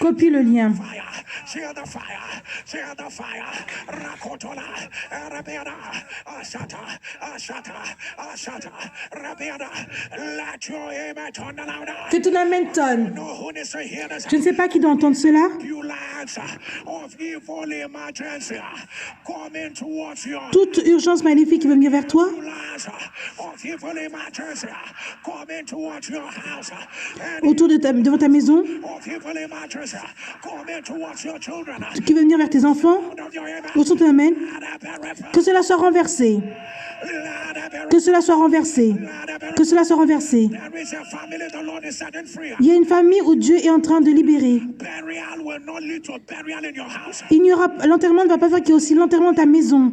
Copie le lien. Que ton amen tonne. Je ne sais pas qui doit entendre cela. Toute urgence maléfique qui veut venir vers toi. Autour de devant ta maison. Qui veut venir vers tes enfants. Au son de ton amen. Que cela soit renversé. Que cela soit renversé. Que cela soit renversé. Il y a une famille où Dieu est en train de libérer. L'enterrement ne va pas faire qu'il y ait aussi l'enterrement de ta maison.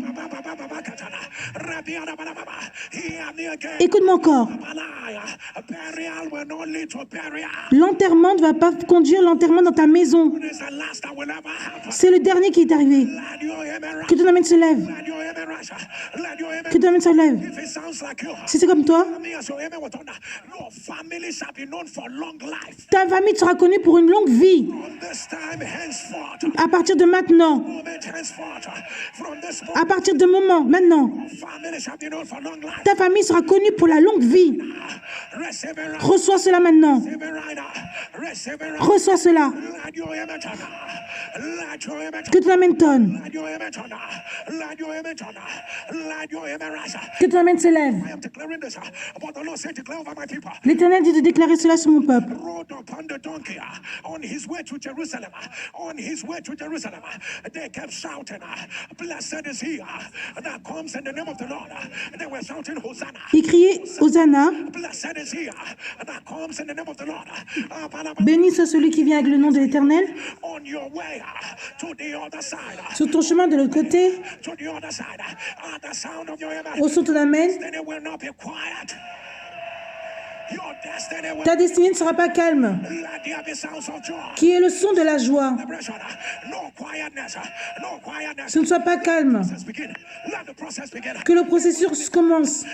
Écoute-moi encore. L'enterrement ne va pas conduire l'enterrement dans ta maison. C'est le dernier qui est arrivé. Que ton amen se lève. Que ton amen se lève. Si c'est comme toi, ta famille sera connue pour une longue vie. À partir de maintenant, à partir de moment, maintenant, ta famille sera connue pour la longue vie. Reçois cela maintenant. Reçois cela. Que ton amen tonne. Que ton amen s'élève. L'Éternel dit de déclarer cela sur mon peuple. Il criait Hosanna. Béni soit celui qui vient avec le nom de l'Éternel. Sur ton chemin de l'autre côté, au son de ton amen, ta destinée ne sera pas calme. Qui est le son de la joie. Ce ne soit pas calme. Que le processus commence.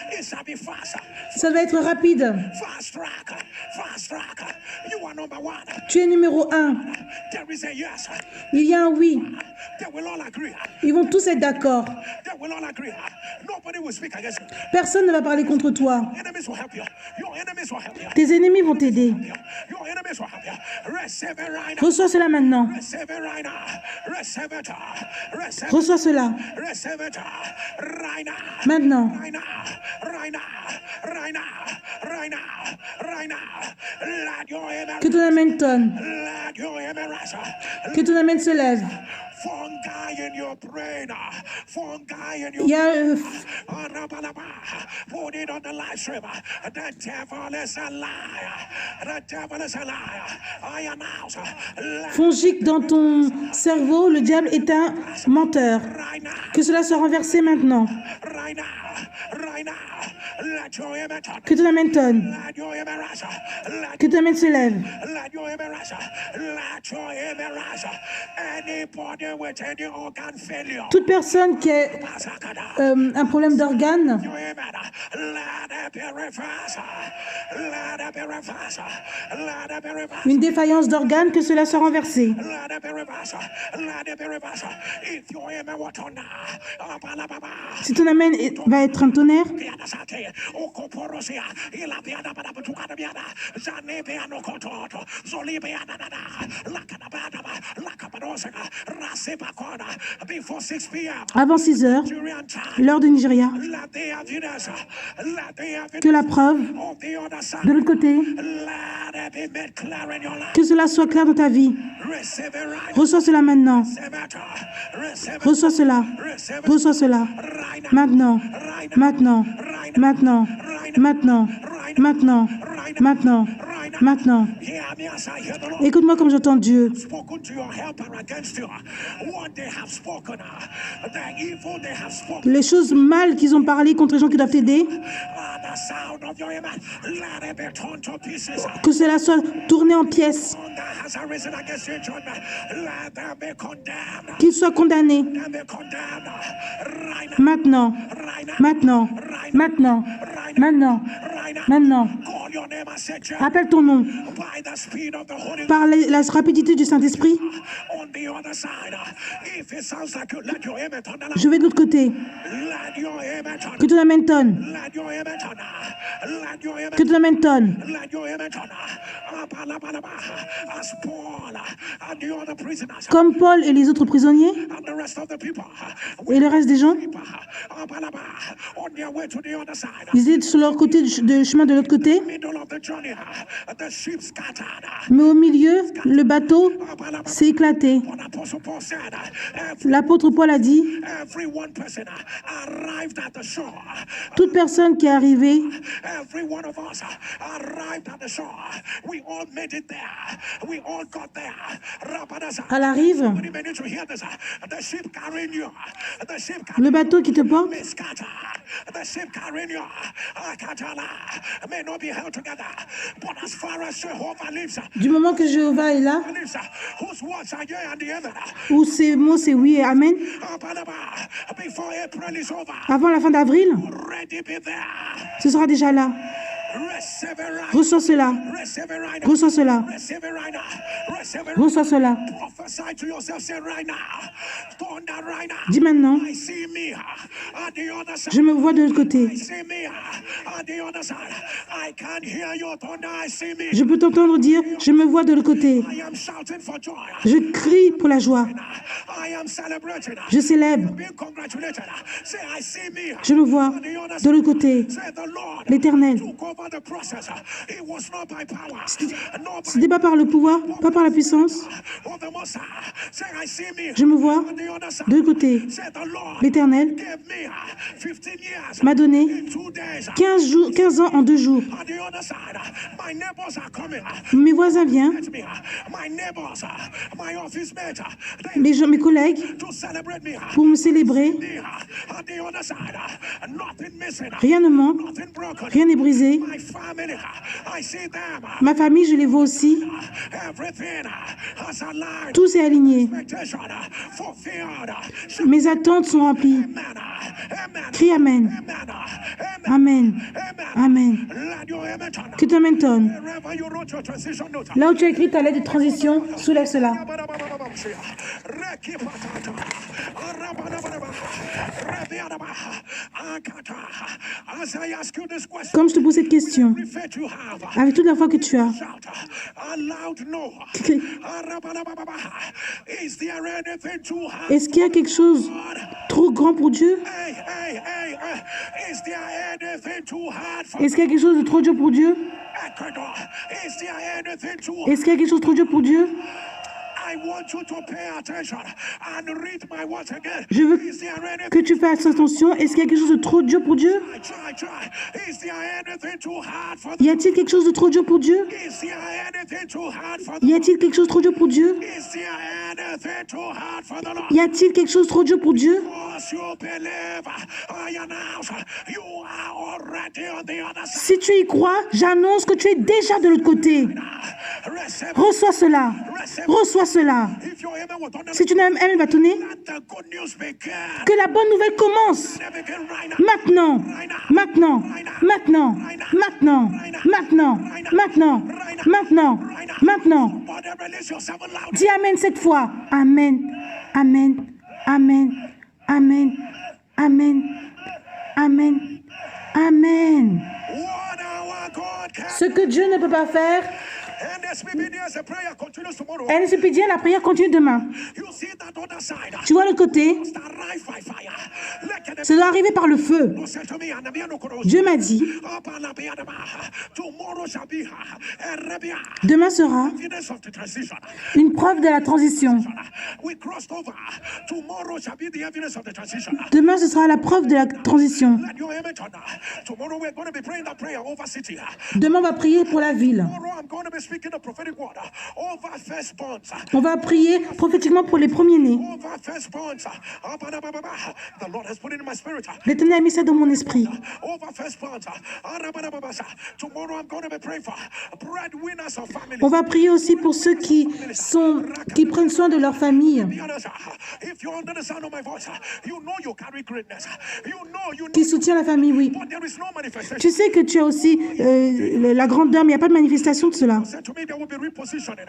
Ça va être rapide. Tu es numéro 1. Il y a un oui. Ils vont tous être d'accord. Personne ne va parler contre toi. Tes ennemis vont t'aider. Reçois cela maintenant. Reçois cela. Maintenant. Que ton amen tonne. Que ton amen se lève. Il y a fongique dans ton cerveau, le diable est un menteur. Que cela soit renversé maintenant. Que ton amen tonne. Que ton amen se lève. Toute personne qui a un problème d'organe, une défaillance d'organe, que cela soit renversé. Si ton amen va être un tonnerre, avant 6 heures, l'heure du Nigeria, que la preuve, de l'autre côté, que cela soit clair dans ta vie. Reçois cela maintenant. Reçois cela. Reçois cela. Maintenant. Maintenant. Maintenant. Maintenant. Maintenant. Maintenant. Maintenant. Écoute-moi comme j'entends Dieu. Les choses mal qu'ils ont parlé contre les gens qui doivent t'aider, que cela soit tourné en pièces, qu'ils soient condamnés. Maintenant. Maintenant. Maintenant. Maintenant. Maintenant. Appelle ton nom. Par la rapidité du Saint-Esprit. Je vais de l'autre côté. Que ton amen tonne. Que ton amen tonne. Comme Paul et les autres prisonniers et le reste des gens, ils étaient sur leur côté du chemin de l'autre côté, mais au milieu, le bateau s'est éclaté. L'apôtre Paul a dit, toute personne qui est arrivée à la rive, le bateau qui te porte Du moment que Jéhovah est là, où ses mots c'est oui et amen, avant la fin d'avril, ce sera déjà là. Reçois cela. Reçois cela. Reçois cela. Dis maintenant, je me vois de l'autre côté. Je peux t'entendre dire, je me vois de l'autre côté. Je crie pour la joie. Je célèbre. Je me vois de l'autre côté. L'Éternel. Ce n'est pas par le pouvoir, pas par la puissance. Je me vois de l'autre côté. L'Éternel m'a donné 15 ans en 2 jours. Mes voisins viennent, mes collègues, pour me célébrer. Rien ne manque, rien n'est brisé. Ma famille, je les vois aussi. Tout s'est aligné. Mes attentes sont remplies. Crie Amen. Amen. Amen. Que ton Amen tonne. Là où tu as écrit ta lettre de transition, soulève cela. Comme je te pose cette question, avec toute la foi que tu as, est-ce qu'il y a quelque chose trop grand pour Dieu? Est-ce qu'il y a quelque chose de trop dur pour Dieu? Est-ce qu'il y a quelque chose de trop dur pour Dieu? Je veux que tu fasses attention. Est-ce qu'il y a quelque chose de trop dur pour Dieu? Y a-t-il quelque chose de trop dur pour Dieu? Y a-t-il quelque chose de trop dur pour Dieu? Y a-t-il quelque chose de trop dur pour Dieu? Si tu y crois, j'annonce que tu es déjà de l'autre côté. Reçois cela. Reçois cela. Si tu n'aimes, elle va tourner. Que la bonne nouvelle commence. Maintenant. Maintenant. Maintenant. Maintenant. Maintenant. Maintenant. Maintenant. Maintenant. Dis Amen cette fois. Amen. Amen. Amen. Amen. Amen. Amen. Amen. Ce que Dieu ne peut pas faire, NSPD, la prière continue demain. Tu vois le côté? Ça doit arriver par le feu. Dieu m'a dit, demain sera une preuve de la transition. Demain, ce sera la preuve de la transition. Demain, on va prier pour la ville. On va prier prophétiquement pour les premiers-nés. L'Éternel a mis ça dans mon esprit. On va prier aussi pour ceux qui prennent soin de leur famille, qui soutiennent la famille, oui. Tu sais que tu as aussi la grande dame, il n'y a pas de manifestation de cela.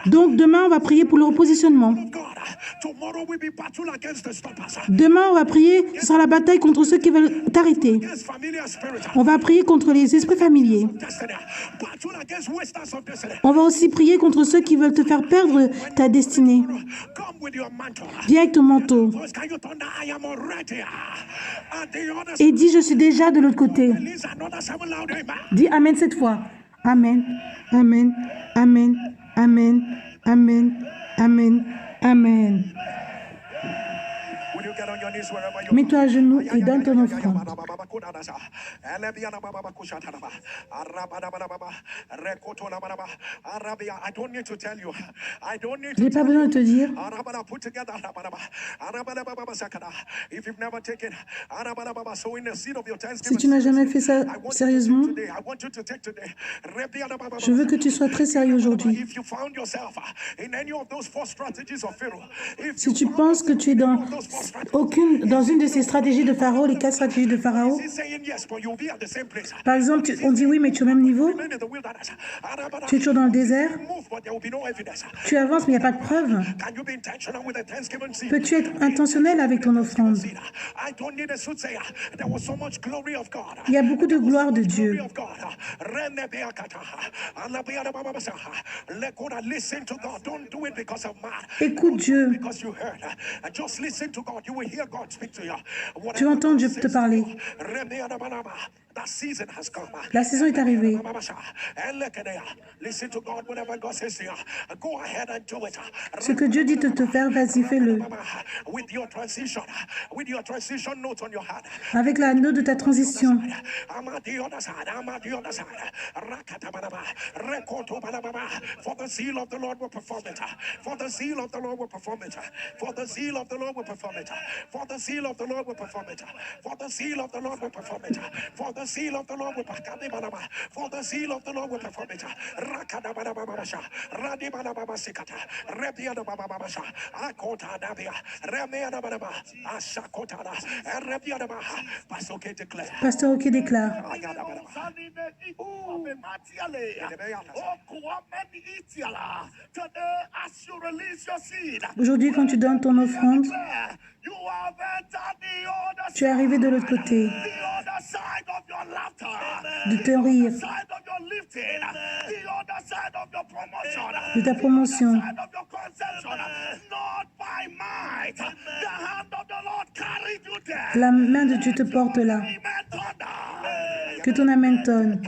Donc demain, on va prier pour le repositionnement. Demain, on va prier, ce sera la bataille contre ceux qui veulent t'arrêter. On va prier contre les esprits familiers. On va aussi prier contre ceux qui veulent te faire perdre ta destinée. Viens avec ton manteau. Et dis, je suis déjà de l'autre côté. Dis Amen cette fois. Amen, Amen, Amen, Amen, Amen, Amen, Amen. Mets-toi à genoux et donne ton offrande. I don't need to tell you. I don't need Je n'ai to pas tell besoin you. de te dire. If you've never taken sowing the seed of your Si thanksgiving, tu n'as jamais fait ça I want you to sérieusement, take today. I want you to take today. je veux que tu sois très sérieux aujourd'hui. If you found yourself in any of those four strategies of Pharaoh, if Si you tu found penses que tu es dans those four strategies, dans une de ces stratégies de Pharaon, les 4 stratégies de Pharaon, he's saying yes, but you'll be at the same place. par exemple, on dit oui, mais tu es au même niveau, Remain in the wilderness. tu es toujours dans le désert, Move, but there will be no evidence. tu avances, mais il n'y a pas de preuve. Can you be intentional with the thanksgiving seed? Peux-tu être intentionnel avec ton offrande? I don't need a soothsayer. There was so much glory of God. Il y a beaucoup de gloire de Dieu. Glory of God. Listen to God. Don't do it because of man. Écoute Dieu. Because you heard. Just listen to God. You will hear God speak to you. Tu entends Dieu te parler. That season has come. La saison est arrivée. Listen to God whenever God says to you. Go ahead and do it. Ce que Dieu dit de te faire, vas-y, fais-le. With your transition note on your hand. Avec la note de ta transition. I'm at the other side. For the zeal of the Lord will perform it. For the zeal of the Lord will perform it. For the zeal of the Lord will perform it. For the zeal of the Lord will perform it. For the zeal of the Lord will perform it. For the zeal of the Lord will perform it. For the zeal of the Lord will perform it. Rakadabarababasha. Radibarababashikata. Rebiadabababasha. Akotadabia. Remeadabaraba. Ashakotada. Rebiadabaha. Pastor Oke declare. Pasteur Oke déclare. Aujourd'hui, quand tu donnes ton offrande, tu es arrivé de l'autre côté de ton rire, de ta promotion. La main de Dieu te porte là. Que ton amen tonne.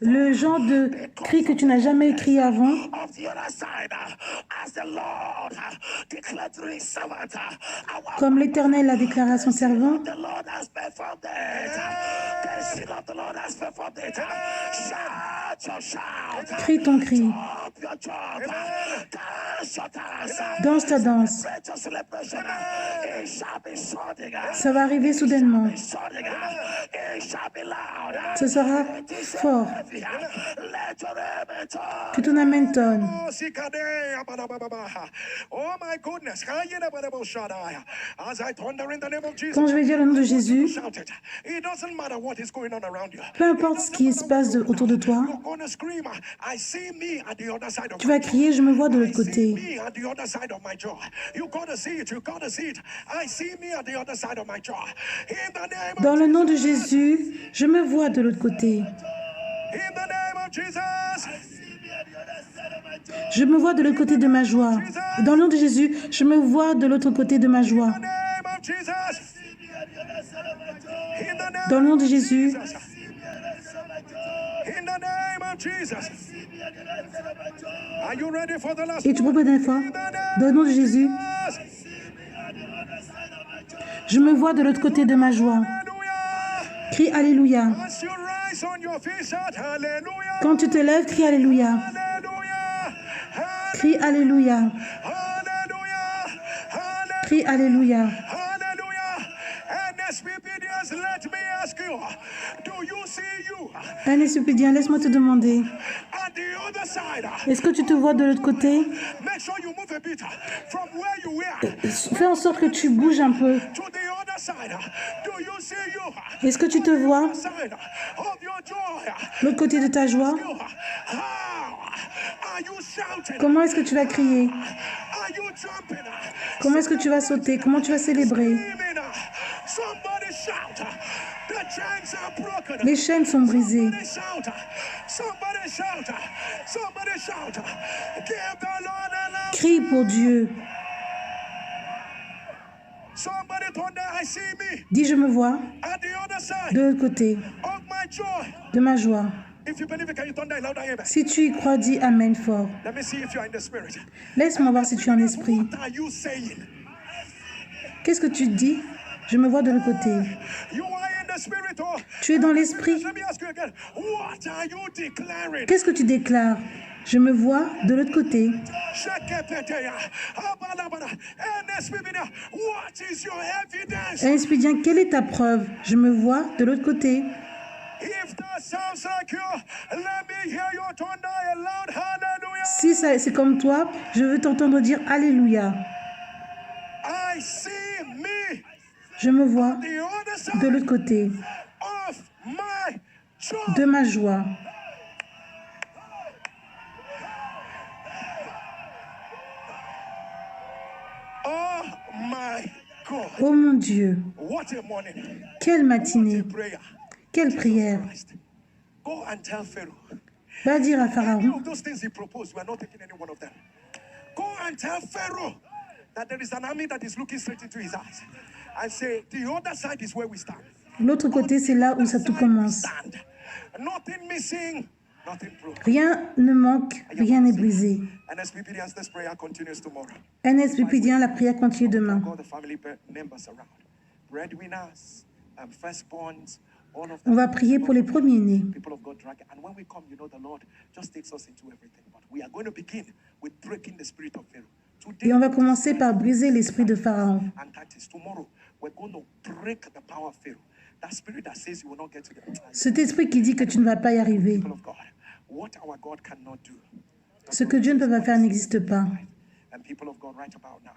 Le genre de cri que tu n'as jamais crié avant, comme l'Éternel l'a déclaré à son servant, crie ton cri. Danse ta danse. Ça va arriver soudainement. Ce sera fort. Que ton amen tonne. Quand je vais dire le nom de Jésus, peu importe ce qui se passe autour de toi, tu vas crier, je me vois de l'autre côté. Dans le nom de Jésus, je me vois de l'autre côté. Je me vois de l'autre côté de ma joie. Dans le nom de Jésus, je me vois de l'autre côté de ma joie. Dans le nom de Jésus. Es-tu prêt pour la dernière fois? Dans le nom de Jésus. Je me vois de l'autre côté de ma joie. Crie Alléluia. Quand tu te lèves, crie Alléluia. Crie Alléluia. Crie Alléluia. Un expédient, laisse-moi te demander. Est-ce que tu te vois de l'autre côté? Fais en sorte que tu bouges un peu. Est-ce que tu te vois? L'autre côté de ta joie? Comment est-ce que tu vas crier? Comment est-ce que tu vas sauter? Comment tu vas célébrer? Les chaînes sont brisées. Crie pour Dieu. Dis, je me vois de l'autre côté de ma joie. If you believe it, can you thunder a louder amen? Si tu y crois, dis Amen fort. Let me see if you are in the spirit. Laisse-moi voir si tu es en esprit. What are you saying? Qu'est-ce que tu dis? Je me vois de l'autre côté. You are in the spirit, oh. Tu es dans l'esprit. Let me ask you again. What are you declaring? Qu'est-ce que tu déclares? Je me vois de l'autre côté. What is your evidence? Espérien, quelle est ta preuve? Je me vois de l'autre côté. If that sounds like you, let me hear you thunder a loud hallelujah. Si c'est comme toi, je veux t'entendre dire Alléluia. I see me Je me vois the other side de l'autre côté of my joy. de ma joie. Oh my God. Oh mon Dieu, What a morning. quelle matinée, Prayer. quelle prière. Christ. Go and tell Pharaoh. Va dire à Any Pharaon, of those things he proposed, we are not taking any one of them. Go and tell Pharaoh that there is an army that is looking straight into his eyes. And say, the other side is where we stand. l'autre côté, c'est là où ça tout commence. Stand. Nothing missing, nothing broken. Rien ne manque, rien n'est brisé. NSPPDians, this prayer continues tomorrow. NSPPDien, la prière continue demain. Call the family members around. Breadwinners, firstborns, all of On them. va prier pour les premiers-nés. People of God drag it. And when we come, you know, the Lord just takes us into everything. But we are going to begin with breaking the spirit of Pharaoh. Today, Et on va commencer par briser l'esprit de Pharaon. and that is tomorrow, we're going to break the power of Pharaoh. That spirit that says you will not get to the Cet esprit qui dit que tu ne vas pas y arriver. people of God. What our God cannot do. Ce que Dieu ne peut pas faire n'existe pas. And people of God, right about now,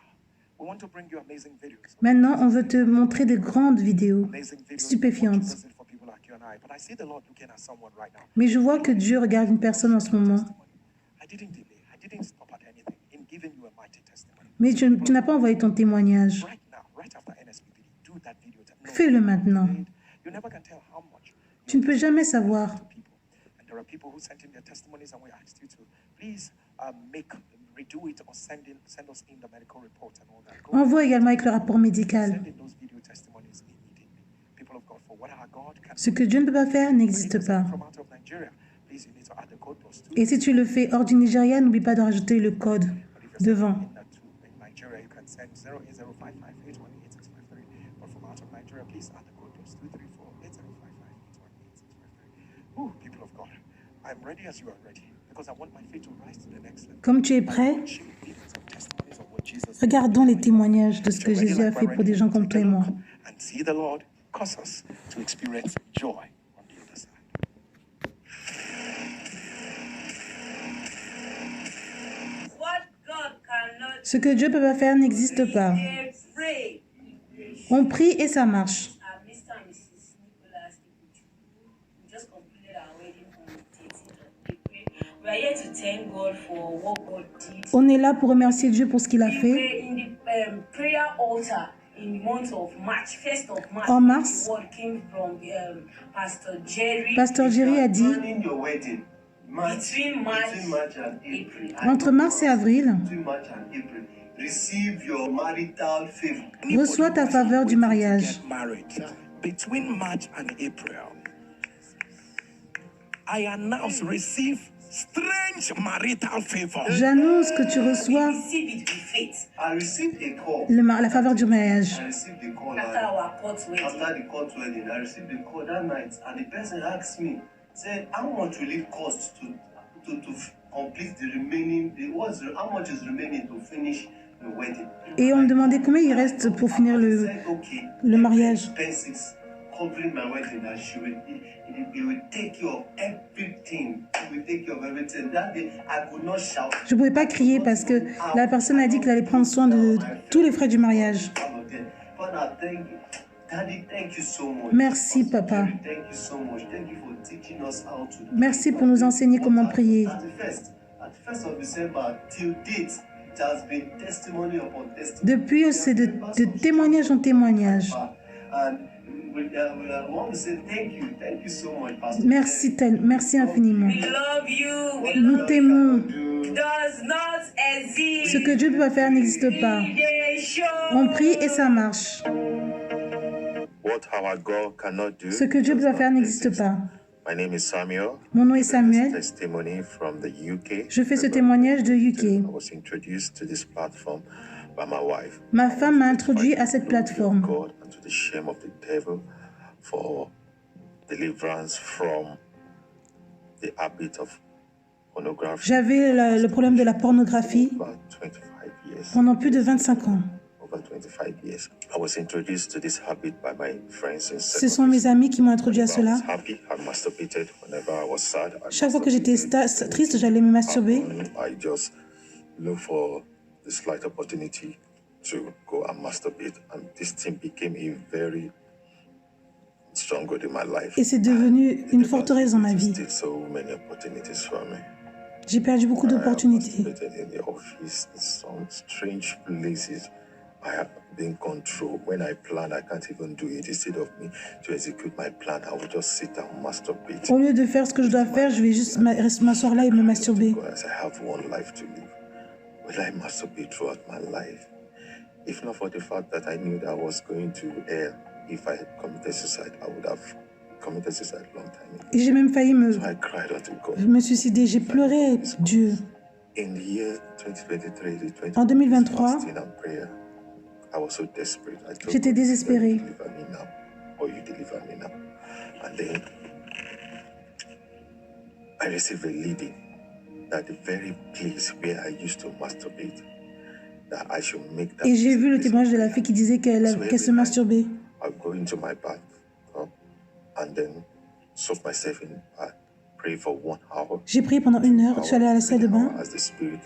we want to bring you amazing videos. Maintenant, on veut te montrer de grandes vidéos Amazing videos. stupéfiantes. Present for people like you and I. But I see the Lord looking at someone right now. Mais je vois que Dieu regarde une personne en ce moment. I didn't delay. I didn't stop at anything in giving you a mighty testimony. Mais tu n'as pas envoyé ton témoignage. Right now, right after NSPPD, do that video. No, Fais-le maintenant. you never can tell how much Tu ne peux jamais savoir. people. And there are people who sent in their testimonies, and we asked you to please redo it or send us in the medical report and all that. Go Envoie également avec le rapport médical. send in those video testimonies immediately. People of God, for what our God can Ce que Dieu ne peut pas faire n'existe pas. from out of Nigeria, please you need to add the code +2. Et si tu le fais hors du Nigeria, n'oublie pas de rajouter le code devant. In that too, in Nigeria, you can send 08055818653. But from out of Nigeria, please add the code +2348055818653. Ooh, people of God, I'm ready as you are ready because I want my faith to rise to the next level. Comme tu es prêt, Testimonies of what Jesus regardons les témoignages de ce que Jésus a fait pour des gens comme toi et moi. and see the Lord cause us to experience joy on the other side. What God cannot Ce que Dieu ne peut pas faire n'existe pas. they pray. On prie et ça marche. Mr. and Mrs. Nicholas Ikuchukwu, we just completed our wedding on the 13th of April. We are here to thank God for what God did. On est là pour remercier Dieu pour ce qu'il a We fait. pray in the prayer altar in the month of March, 1st of March. En mars, the word came from Pastor Jerry. Pasteur Jerry a dit, Planning your wedding Between March and April. entre mars et avril, Between March and April, receive your marital favor. reçois ta faveur du mariage. Get married between March and April. I announce receive strange marital favor. J'annonce que tu reçois receive it with faith I received a call. la faveur du mariage. I received a call after our court wedding. after the court wedding. I received a call that night, and the person asked me, said, "How much will it cost to complete the remaining? How much is remaining to finish the wedding?" Et on me demandait combien il reste pour finir I said, "Okay, le mariage." expenses covering my wedding, and he will take care of everything. He will take care of everything." That day, I could not shout. Je ne pouvais pas crier parce que la personne a dit qu'elle allait prendre soin de tous les frais du mariage. Father, thank you. Daddy, thank you so much. Merci, papa. Thank you so much. Thank you for teaching us how to. Merci pour nous enseigner comment prier. At the 1st of December till date, it has been testimony upon testimony. Depuis, c'est de témoignage en témoignage. And we want to say thank you so much, Pastor. Merci infiniment. We love you. We Nous love t'aimons. you. Does not exist. Ce que Dieu ne peut pas faire n'existe pas. On prie et ça marche. What our God cannot do. Ce que Dieu ne peut pas faire n'existe pas. My name is Samuel. Mon nom est Samuel. Testimony from the UK. Je fais ce témoignage de UK. I was introduced to this platform by my wife. Ma femme m'a introduit à cette plateforme. God and to the shame of the devil for deliverance from the habit of pornography. J'avais le problème de la pornographie About 25 years. pendant plus de 25 ans. Over 25 years. I was introduced to this habit by my friends in Ce sont mes amis qui m'ont introduit à cela. happy, I masturbated. Whenever I was sad, I Chaque fois que j'étais triste, j'allais me masturber. I just look for the slight opportunity to go and masturbate, and this thing became a very stronghold in my life. Et c'est devenu une forteresse dans ma vie. Did so many opportunities for me. J'ai perdu beaucoup d'opportunités. Masturbated in the office, in some strange places. I have been controlled. When I plan, I can't even do it. Instead of me to execute my plan, I will just sit and masturbate. Au lieu de faire ce que je dois faire, je vais juste m'asseoir là et me masturber. Because I have one life to live. Will I masturbate throughout my life? If not for the fact that I knew that I was going to hell, if I had committed suicide, I would have committed suicide a long time ago. Et j'ai même failli So I cried unto God. me suicider. J'ai pleuré Dieu. In the year 2023, En 2023, fasting and prayer, I was so desperate. I told j'étais God, désespérée. "You deliver me now, or you deliver me now." And then I received a leading that the very place where I used to masturbate, that I should make that. Et j'ai vu le place témoignage de la fille qui disait qu'elle se masturbait. I'll go into my bath and then soak myself in bath, pray for 1 hour. J'ai prié pendant 1 heure. Je suis allée à la salle de bain, As the Spirit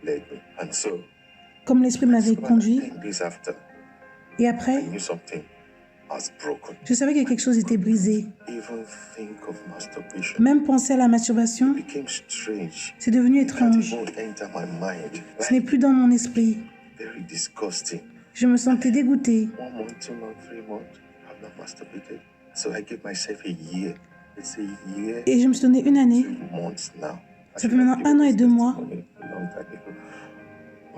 led me. And so, comme l'Esprit m'avait conduit. 10 days after, Et I après, knew something has broken. je savais que quelque chose était brisé. Even think of masturbation Même penser à la masturbation, became strange. c'est devenu It can't étrange. even enter my mind. Ce n'est plus dans mon esprit. Very disgusting. Je me sentais dégoûtée. 1 month, 2 months, 3 months, I've not masturbated. So I gave myself a year. It's a year, Et je me suis donné 1 année. 2 months now. Ça fait maintenant 1 an et 2 mois. A long time ago.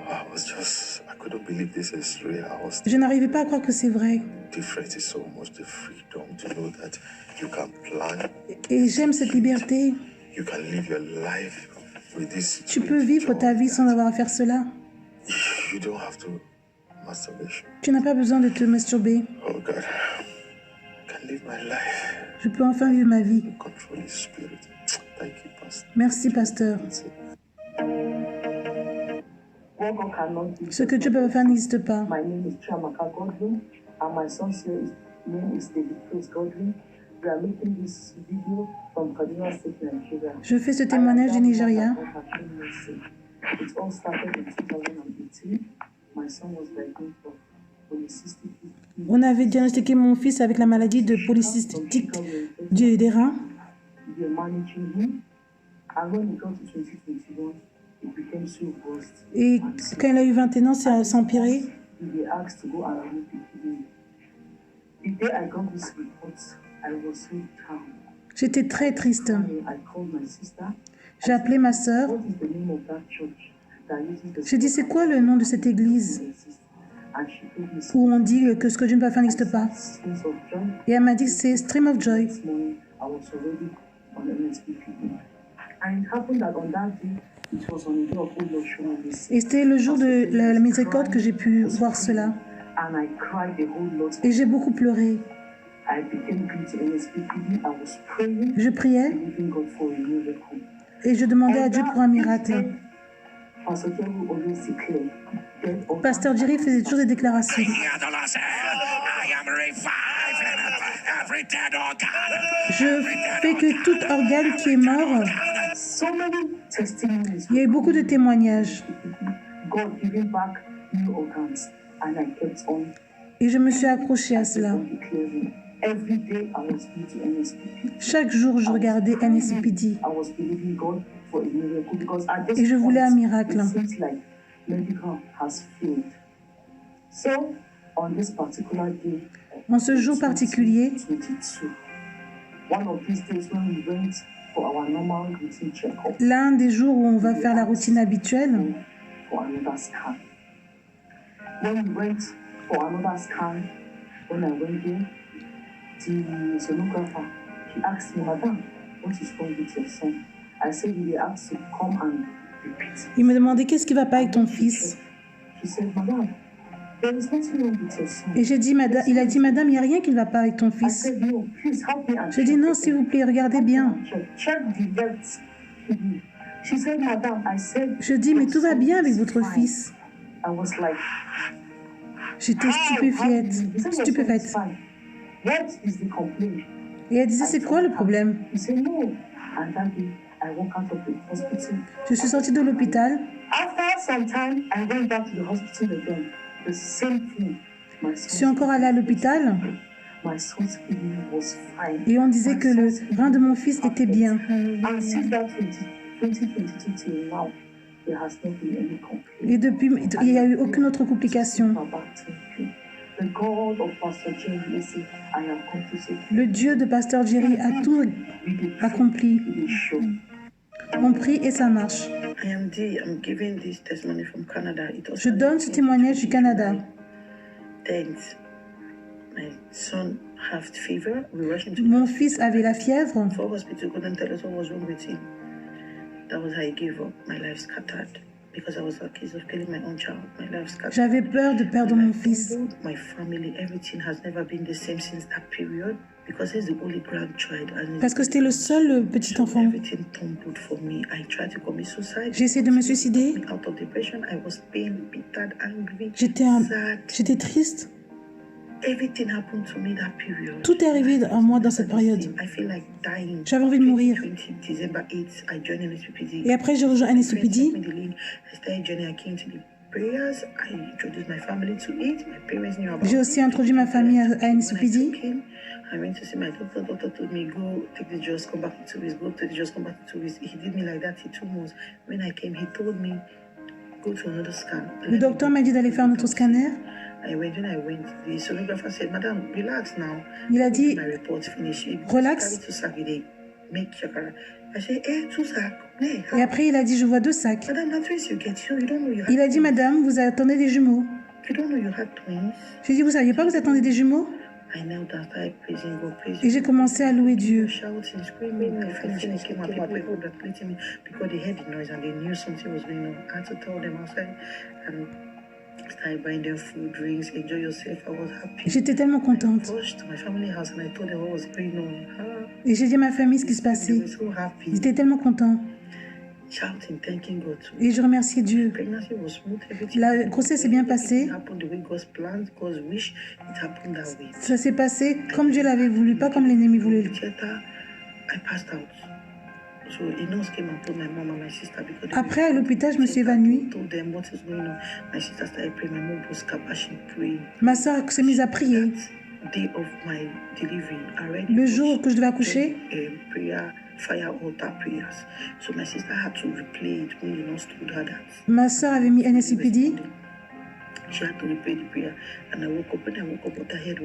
I was just, I couldn't believe this is real. I was Je n'arrivais pas à croire que c'est vrai. different is so much the freedom to know that you can plan, Et j'aime cette liberté. you can live your life with this. Tu peux vivre ta vie sans avoir à faire cela. You don't have to masturbation. Tu n'as pas besoin de te masturber. Oh God, I can live my life. Je peux enfin vivre ma vie. Control His Spirit. Thank you, Pastor. Merci, pasteur. That's it. What God cannot do. Ce que Dieu peut faire n'existe pas. My name is Chiamaka Godwin, and my son's name is David Praise Godwin. We are making this video from Kaduna State, Nigeria. Je fais ce témoignage du Nigeria. It all started in 2018. My son was diagnosed with polycystic. On avait diagnostiqué mon fils avec la maladie de polycystique des reins. We were managing him, and when we got to 2021, it became so worse. Et quand il a eu 21 ans, ça s'est empiré. We were asked to go and remove the kidney. The day I got this report, I was so down. J'étais très triste. I called my sister. J'ai appelé ma sœur. What is the name of that church that uses the J'ai dit, c'est quoi le nom de cette église And she told me où on dit que ce que Dieu ne peut pas faire n'existe pas? Streams of Joy. Et elle m'a dit que c'est Stream of Joy. This morning, I was already on NSPPD. And it happened that on that day, it was on the day of Old Lord Showing Mercy. Et c'était le jour de la miséricorde que j'ai pu voir cela. And I cried the whole lot. Et j'ai beaucoup pleuré. I became guilty NSPPD. I was praying, Je priais believing God for a miracle. et je demandais à Dieu pour un miracle. Pastor Jerry always declared, "Dead or Pasteur Jerry faisait toujours des déclarations. Hear the Lord say, I am reviving every dead organ. Je fais que tout organe qui est mort, so many testimonies. il y a eu beaucoup de témoignages. God giving back new organs, and I kept on Et je me suis accrochée à cela. declaring. Every day I was guilty NSPPD. Chaque jour, je regardais NSPD. I was believing God for a miracle because at this Et je voulais un point, miracle. it seems like medical has failed. So, on this particular day, En ce jour particulier, 22, one of these days when we went for our normal routine checkup, l'un des jours où on va faire la routine habituelle, for another scan. When we went for another scan, when I went there, the sonographer She asked me, Madam, what is wrong with your son? I said, he asked to come and repeat. Il me demandait qu'est-ce qui va pas avec ton fils. She said, Madam, there is nothing wrong with your son. Et j'ai dit, Madame, il a dit, Madame, il n'y a rien qui ne va pas avec ton I fils. said, no, please help me and J'ai dit, non, s'il vous plaît, regardez bien. check the vet kidney. She said, Madam, I said, Je dis, mais tout va bien avec votre fils. I was like, J'étais stupéfaite. Stupéfaite. What is the complaint? Et elle disait, c'est quoi le problème? He said, no. And that day, I walked out of the hospital. Je suis sortie de l'hôpital. After some time, I went back to the hospital again. The same thing. My Je suis encore allée à l'hôpital son's kidney was fine. et on disait que le rein de mon fils était bien. And since that 2022 till now, there has not been any complaint. Et depuis, il n'y a eu aucune autre complication. About thinking. The God of Pastor James Lacey, I am come to say, Le Dieu de Pasteur Jerry a tout accompli. it is sure. On prie et ça marche. I am Dee. I'm giving this testimony from Canada. It was Je donne ce témoignage du Canada. Thanks. My son had fever. We rushed him to Mon fils avait la fièvre. the hospital. Couldn't tell us what was wrong with him. That was how I gave up. My life scattered because I was accused of killing my own child. My life scattered. J'avais peur de perdre mon fils. My family, everything has never been the same since that period because he's the only grandchild. And Parce que c'était le seul petit enfant. everything tumbled for me. I tried to commit suicide. J'ai essayé de me suicider. Out of depression, I was pain, bitter, angry, J'étais sad. triste. Everything happened to me that period. Tout est arrivé à moi dans cette période. I feel like dying. J'avais envie de mourir. 20, December 8th, I joined NSPPD. Et après, j'ai rejoint NSPPD. I started journey. I came to the prayers. I introduced my family to it. My parents knew about J'ai aussi introduit ma famille à When I NSPPD. took him, I went to see my doctor. Doctor told me, go take the drugs, come back in 2 weeks. Go take the drugs, come back in 2 weeks. He did me like that for 2 months. When I came, he told me, go to another scan. Le docteur m'a dit d'aller faire un autre scanner. When I went, the sonographer said, Madam, relax now. Il a dit, My report finished. Relax. Make shakara. I said, tout ça. Et après, il a dit, je vois 2 sacs. Madam, that's what you get. You don't know you had Il a dit, twins. Madame, vous attendez des jumeaux. You don't know you had twins. J'ai dit, vous saviez pas que vous attendez des jumeaux? I knelt down, started praising God, Et j'ai commencé à louer Dieu. shouting, screaming. The first thing that came out, people were congratulating me because they heard the noise and they knew something was going on. I had to tell them outside and started buying them food, drinks, enjoy yourself. I was happy. J'étais tellement contente. I rushed to my family house and I told them what was going on. Et j'ai dit à ma famille ce qui se They passait. were so happy, Ils étaient tellement contents. shouting, thanking God. Too. Et je remerciais Dieu. Pregnancy was smooth. Everything La grossesse s'est bien passée. It happened the way God's planned, God's wish. It happened that way. Ça s'est passé comme Dieu l'avait voulu, pas comme l'ennemi voulait. Theater, I passed out. So a nurse came and told my mom and my sister because they Après, à l'hôpital, je me suis évanouie. told them what is going on. My sister started praying. My mom was kabashing praying. Ma soeur s'est mise à prier. Day of my delivery, I already Le jour que je devais accoucher, prayer, fire altar prayers. So my sister had to replay it when the nurse told her that. ma soeur avait mis NSCPD. She had to replay the prayer, and I woke up. When I woke up, what I heard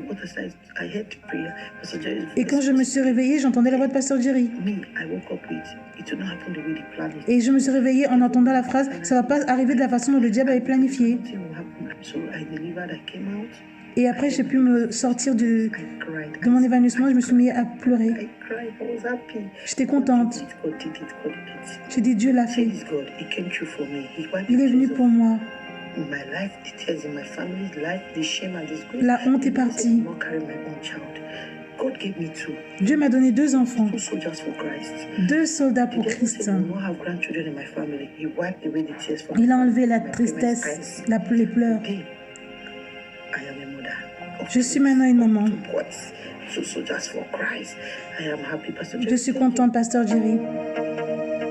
the prayer. Pastor Jerry's voice. Et quand je me suis réveillée, j'entendais la voix de Pasteur Jerry. Me, I woke up with it will not happen the way they planned it. Et je me suis réveillée en entendant la phrase « Ça va pas arriver de la façon dont le diable avait planifié Something will happen. So I delivered. I came out. ». Et après, j'ai pu me sortir I cried. de mon évanouissement. Je me suis mise à pleurer. I cried. I was happy. J'étais contente. God did it. God did it. J'ai dit Dieu l'a Say fait. this God. He came through for me. He wiped Il est the venu tears pour moi. of my life, the tears in my family's life, the shame and disgrace. La honte est The Bible said, partie. I will not carry my own child. God gave me two Dieu m'a donné 2 enfants, soldiers for Christ. 2 soldats The pour devil Christ. said, we will not have grandchildren in my family. He wiped away the tears from Il a enlevé la my parents' tristesse, eyes. les pleurs. Today, I am a mother. Of Je suis maintenant une maman. 2 boys, 2 soldiers for Christ. I am happy, Pastor Je Jerry. suis contente, Pasteur Jerry.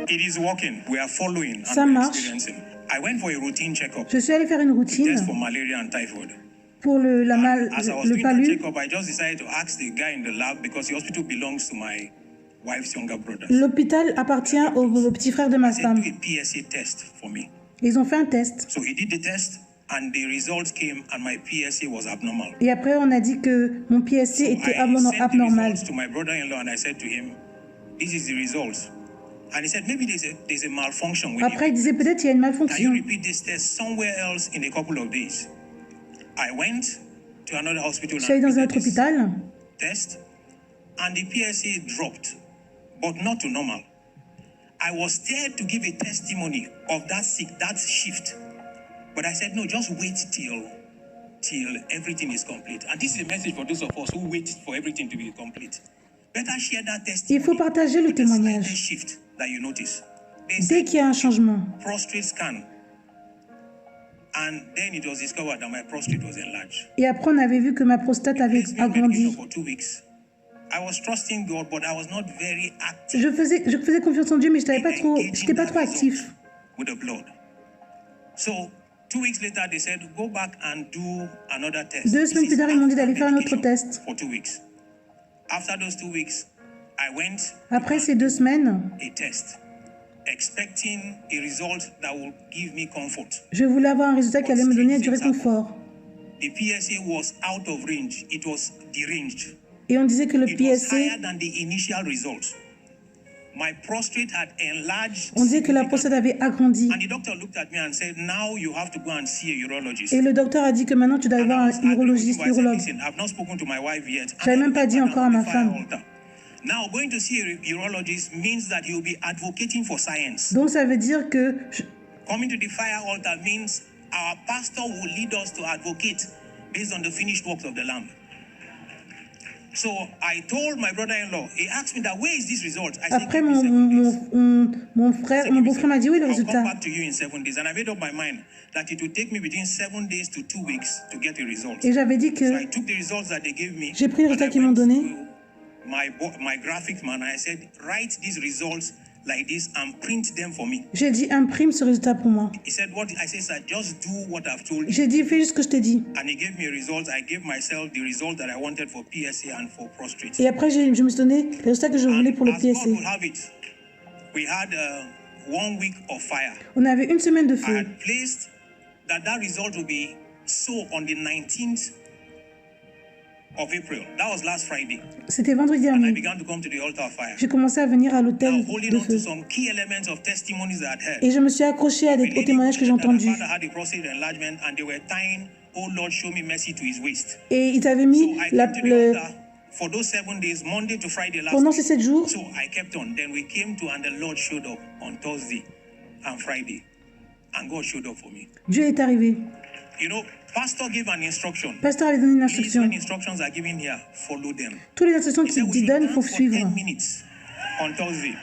It is working. We are following and Ça we're marche. experiencing. I went for a routine checkup, Je suis allée faire une routine test for malaria and typhoid. pour As I was le doing that palu. checkup, I just decided to ask the guy in the lab because the hospital belongs to my wife's younger brother. L'hôpital appartient au petit frère de ma I said, femme. do a PSA test for me. Ils ont fait un test. So he did the test and the results came and my PSA was abnormal. Et après, on a dit que mon PSC était I sent the abnormal. results to my brother-in-law and I said to him, this is the results. And he said, maybe there's a malfunction with Après, il you. disait peut-être qu'il y a une Can you malfonction. repeat this test somewhere else in a couple of days? I went to another hospital Je suis allée dans un and autre repeated this hôpital. test. and the PSA dropped, but not to normal. I was scared to give a testimony of that shift. But I said, no, just wait till everything is complete. And this is a message for those of us who wait for everything to be complete. Better share that testimony. Il faut partager le with the slightest témoignage shift that you notice. They dès said, qu'il y a un changement. prostate scan. And then it was discovered that my prostate was enlarged. Et après, on avait vu que ma prostate avait Placed me on medication agrandi. for 2 weeks. I was trusting God, but I was not very active. Je faisais confiance en Dieu, mais je n'étais pas trop actif. With the blood. So 2 weeks later, they said, go back and do another test. 2 semaines plus tard, ils m'ont dit d'aller faire un autre Medication test. For 2 weeks. After those 2 weeks, I went Après ces 2 semaines, a test, expecting a result that will give me comfort. je voulais avoir un résultat qui allait me donner du réconfort. The PSA was out of range. It was deranged. Et on disait que le It was higher PSA, than the initial results. My prostate had enlarged. on disait que la prostate avait agrandi. And the doctor looked at me and said, now you have to go and see a urologist. Et le docteur a dit que maintenant tu dois aller And I voir was un arguing with him, urologiste, but I said, urologue. listen, I've not spoken to my wife yet. J'avais même pas dit encore à ma femme. Now, going to see a urologist means that you'll be advocating for science. Donc ça veut dire que Coming to the fire altar means our pastor will lead us to advocate based on the finished works of the Lamb. So I told my brother-in-law, he asked me that, where is this result? I said, après "Give me 7 days." mon beau-frère m'a dit oui le I'll come résultat. back to you in 7 days. And I made up my mind that it would take me between 7 days to 2 weeks to get a result. Et j'avais dit So que I took the results that they gave me. j'ai pris les and résultats I qu'ils m'ont went donné. to my graphic man, and I said, write these results like this and print them for me. J'ai dit imprime ce résultat pour moi. He said, what? I said, sir, just do what I've told you. J'ai dit fais juste ce que je t'ai dit. And he gave me a result. I gave myself the result that I wanted for PSA and for prostate. Et après je me suis donné les résultats que je voulais pour le As God PSA. will have it, we had 1 week of fire. On avait une semaine de I feu. had placed that result will be so on the 19th of April. That was last Friday. C'était vendredi And I dernier. began to come to the altar of fire. J'ai commencé à venir à Now, l'hôtel holding de on to feu. some key elements of testimonies that I had heard. Et je me suis accroché aux témoignages que j'ai entendus. My father had a prostate enlargement and they were tying, oh Lord, show me mercy to his waist. Et ils avaient So mis I came to the altar for those 7 days, Monday to Friday last pendant week. ces 7 jours. So I kept on. Then we came to, and the Lord showed up on Thursday and Friday. And God showed up for me. Dieu est arrivé. You know, Pastor gave an instruction. Le pasteur avait donné une These instruction. when instructions are given here, follow them. Toutes les instructions He said qu'il we should donne, il faut dance for suivre. 10 minutes on Thursday.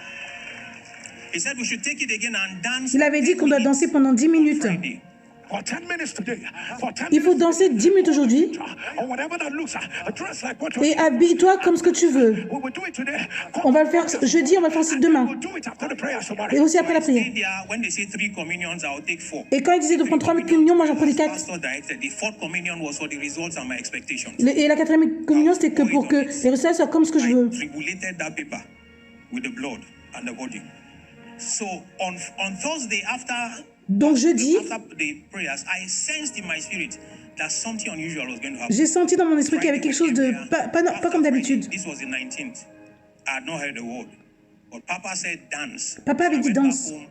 He said we should take it again and dance. Il avait dit qu'on doit danser pendant 10 minutes. Friday. For 10 minutes today. For 10 Il faut danser 10 minutes aujourd'hui. or whatever that looks, dress like what Et habille-toi comme ce que tu veux. we will do it today. On va le faire jeudi, on va le faire aussi demain. We'll do it after the prayer tomorrow. Et aussi après la prière. Stay there. When they say 3 communions, I'll take 4. Et quand il disait de prendre 3 communions, moi j'en prenais 4. Pastor directed. The 4th communion was for the results and my expectations. Et la 4e communion, c'était que pour que les résultats soient comme ce que je veux. I tribulated that paper with the blood and the body. So on Thursday after Donc jeudi, the prayers, I sensed in my spirit that something unusual was going to happen. j'ai senti dans mon esprit qu'il y avait quelque chose de pas comme d'habitude. This was the 19th. I had not heard the word, but Papa said dance. Papa avait I dit went back danse. home,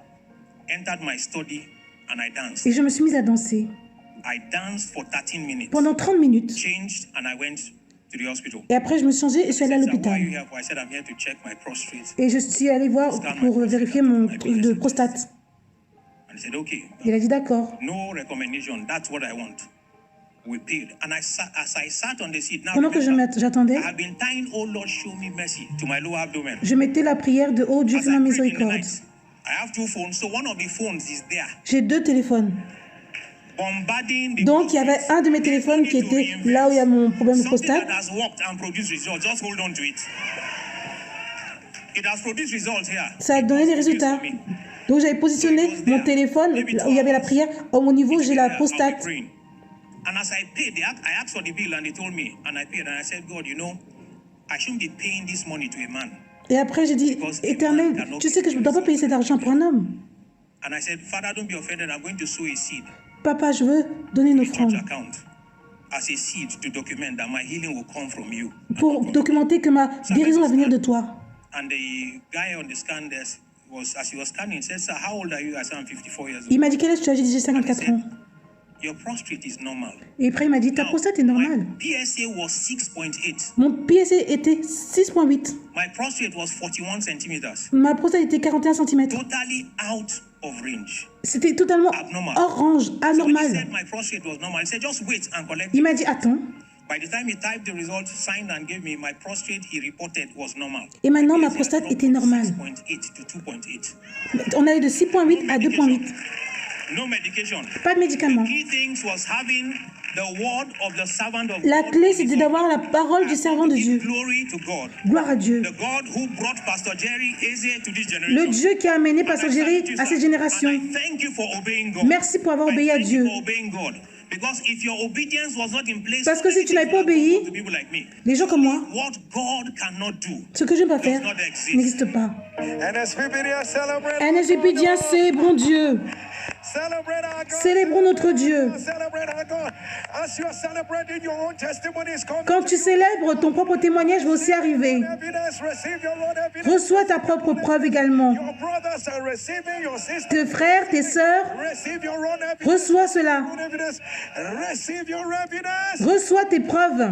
entered my study, and I danced. Et je me suis mise à danser. I danced for 13 minutes. Pendant 30 minutes. Changed, and I went to the hospital. Et après, je me suis changée et je suis allée à He said, "Sir, why are you l'hôpital. here for?" I said, "I'm here to check my prostate." Et je suis allée voir pour vérifier mon truc de prostate. And he said, "Okay." Il a dit d'accord. No recommendation. That's what I want. We paid. And as I sat on the seat, now Pendant que remember, j'attendais, I have been tying, oh Lord, show me mercy to my lower abdomen. je mettais la prière de oh Dieu, As fais ma I prayed in the miséricorde. night, I have 2 phones, so one of the phones is there. J'ai 2 téléphones. Bombarding the Donc il y avait un de mes téléphones qui était là où il y a mon problème de something prostate. that has worked and produced results. Just hold on to it. It has produced results here. Ça a donné des résultats. Donc j'avais positionné mon téléphone là où il y avait la prière. Au niveau, j'ai la prostate. And as I paid, I asked for the bill and they told me, and I paid, and I said, God, you know, I shouldn't be paying this money to a man. Et après, j'ai dit, Éternel, tu sais que je ne dois pas payer cet argent pour un homme. And I said, Father, don't be offended. I'm going to sow a seed Papa, je veux donner une to church offrande account as a seed to document that my healing will come from you. pour documenter que ma guérison va venir de toi. And the guy on the scan desk was, as he was scanning, said, "Sir, how old are you?" I said, "I'm 54 years old." Il m'a dit quel âge tu as? J'ai dit j'ai 54 ans. Your prostate is normal. Et après, il m'a dit, ta prostate est normale. My PSA was 6.8. Mon PSA était 6,8. My prostate was 41 centimeters. Ma prostate était 41 cm. Totally out of range. C'était totalement Abnormal. orange, So when he anormal. said my prostate was normal, he said just wait and collect Il it. m'a dit, attends. By the time he typed the result, signed and gave me, my prostate he reported was normal. Et maintenant, ma PSA prostate dropped était from normale. 6.8 to 2.8. On allait de 6,8 à 2,8. No medication. Pas de médicaments. Key things was having the word of the servant of La God. clé, c'était d'avoir la parole du servant de Dieu. Glory to God. Gloire à Dieu. The God who brought Pastor Jerry Eze to this Le generation. Dieu qui a amené Pasteur Jerry à cette génération. And I thank you for obeying God. Merci pour avoir obéi à I thank you Dieu. for obeying God. Because if your obedience was not in place, Parce que si tu n'avais pas obéi, to people like me, les gens comme moi, what God cannot do ce que je ne peux pas faire does not exist. n'existe pas. NSPPDS celebrate. NSVP dit, célébrons Dieu. Celebrate our God. Célébrons notre Dieu. Celebrate our God. As you are celebrating your own testimonies, come Quand tu célèbres, ton propre témoignage va aussi arriver. evidence, receive your own evidence. Reçois ta propre preuve également. Your brothers are receiving, your sisters Tes frères, tes sœurs, receive your own evidence. reçois cela. Own evidence. Receive your evidence. Reçois tes preuves.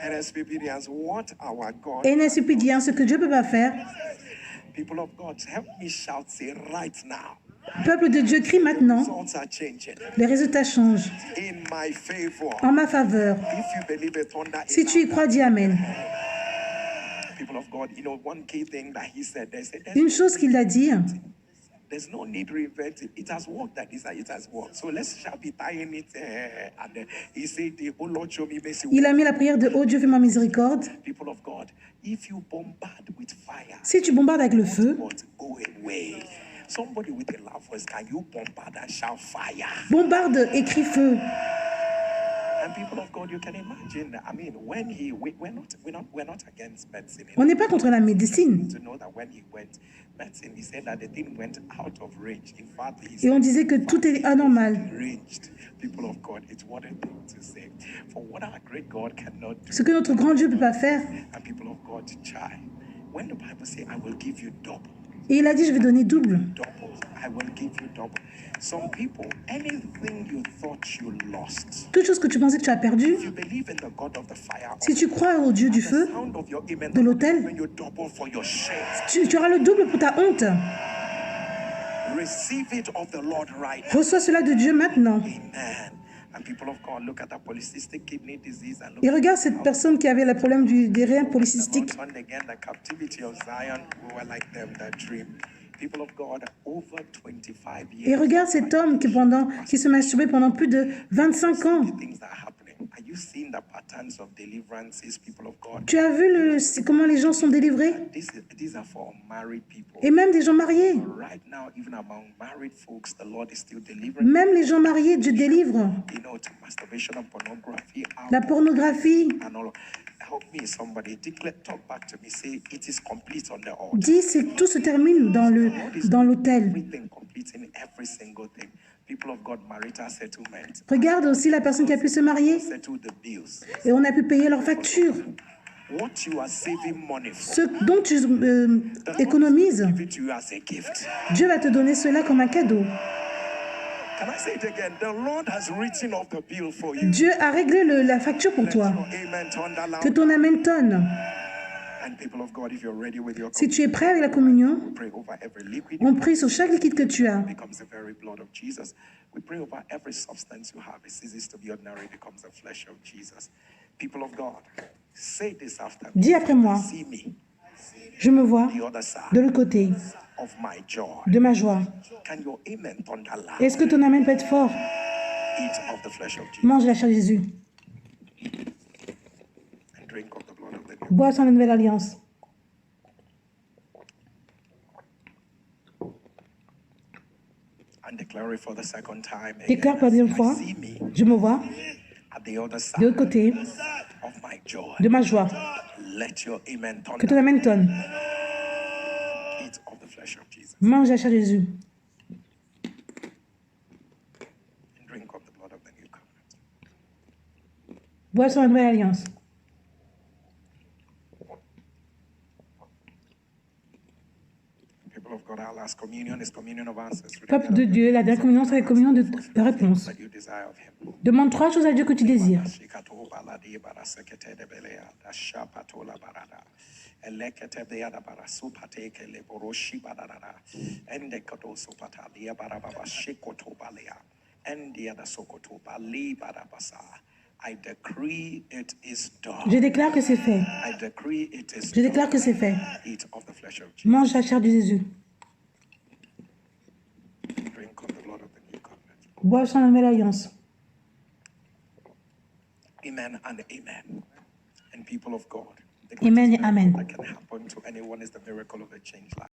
NSPPDS, what our God. NSVP dit, ce que Dieu ne peut pas faire. People of God, help me shout, say right now. Peuple de Dieu crie maintenant. Results are changing Les résultats changent in my favor. en ma faveur. If you believe it, thunder Si is tu y crois, dis Amen. people of God, you know, one key thing that he said, they said, Une chose qu'il a dit, there's no need to reinvent it. It has worked that is, it has worked. So let's shall be tying it. And he said, oh Lord, show me mercy. il a mis la prière de Oh Dieu, fais-moi miséricorde. People of God, if you bombard with fire, Si tu bombardes avec le feu, what go away. Somebody with a loud voice, can you bombard and shout fire? bombarde et crie feu. And people of God, you can imagine. I mean, when we're not against medicine. On n'est pas contre la médecine. To know that when he went medicine, he said that the thing went out of range. In fact, he Et on said disait que tout est anormal. ranged. People of God, it's what a thing to say. For what our great God cannot do, Ce que notre grand Dieu ne peut pas faire. and people of God try. When the Bible says, I will give you double, Et il a dit, je vais donner double. double, I will give you double. Some people, anything you thought you lost, Toute chose que tu pensais que tu as perdu, if you believe in the God of the fire, si tu crois au Dieu du the feu, sound of your amen, de l'autel, when you double for your shame, tu auras le double pour ta honte. receive it of the Lord right now. Reçois cela de Dieu maintenant. Amen. And people of God, look at that polycystic kidney disease and look Et regarde cette personne qui avait le problème des reins polycystiques. and again the captivity of Zion. We were like them that dream. People of God, over 25 years. Et regarde cet homme qui se masturbait pendant plus de 25 ans. The things that are happening. Are you seeing the patterns of deliverances, people of God? Tu as vu comment les gens sont délivrés? These are for married people. Et même des gens mariés. Right now, even among married folks, the Lord is still delivering. Même les gens mariés, Dieu délivre. You know, to masturbation and pornography. La pornographie. And all of, help me, somebody. Declare, talk back to me. Say, it is complete on the altar. Dis, tout se termine dans l'autel. Everything complete in every single thing. People of God, marital settlement. Regarde aussi la personne qui a pu se marier. Settle the bills. Et on a pu payer leurs factures. What you are saving money for, Ce dont tu économises, give it to you as a gift. Dieu va te donner cela comme un cadeau. Can I say it again? The Lord has written off the bill for you. Dieu a réglé la facture pour toi. Amen. Thunder Que loud. ton amen tonne. And people of God, if you're ready with your Si tu es prêt avec la communion, pray over every liquid. on prie sur chaque liquide que tu as. Becomes the very blood of Jesus. We pray over every substance you have. It ceases to be ordinary, becomes the flesh of Jesus. People of God, say this after me. Dis après moi, See me, je me vois the other side de l'autre côté of my joy. de ma joie. Can your amen thunder loud? Est-ce que ton amen peut être fort? Eat of the flesh of Jesus Mange la chair de Jésus. and drink of the blood of the new. Bois sans la nouvelle alliance. And declare it for the second time. Déclare pour la deuxième fois, See me je me vois at the other de side l'autre côté of my joy. de ma joie. Let your amen Que ton thunder. amen tonne. Eat of the flesh of Jesus Mange la chair de Jésus. and drink of the blood of the new covenant. Bois sans la nouvelle alliance. People of God, our last communion is communion of answers. Peuple de Dieu, la dernière communion, c'est la communion de réponse. That you desire of him. Demande 3 choses à Dieu que tu désires. I decree it is done. Je déclare que c'est fait. I decree it is Je déclare que c'est fait. Eat of the flesh of Jesus. Mange la chair de Jésus. Drink of the blood of the new covenant. Bois son nouvelle alliance. Amen and amen. And people of God, the Amen et greatest amen. miracle that can happen to anyone is the miracle of a changed life.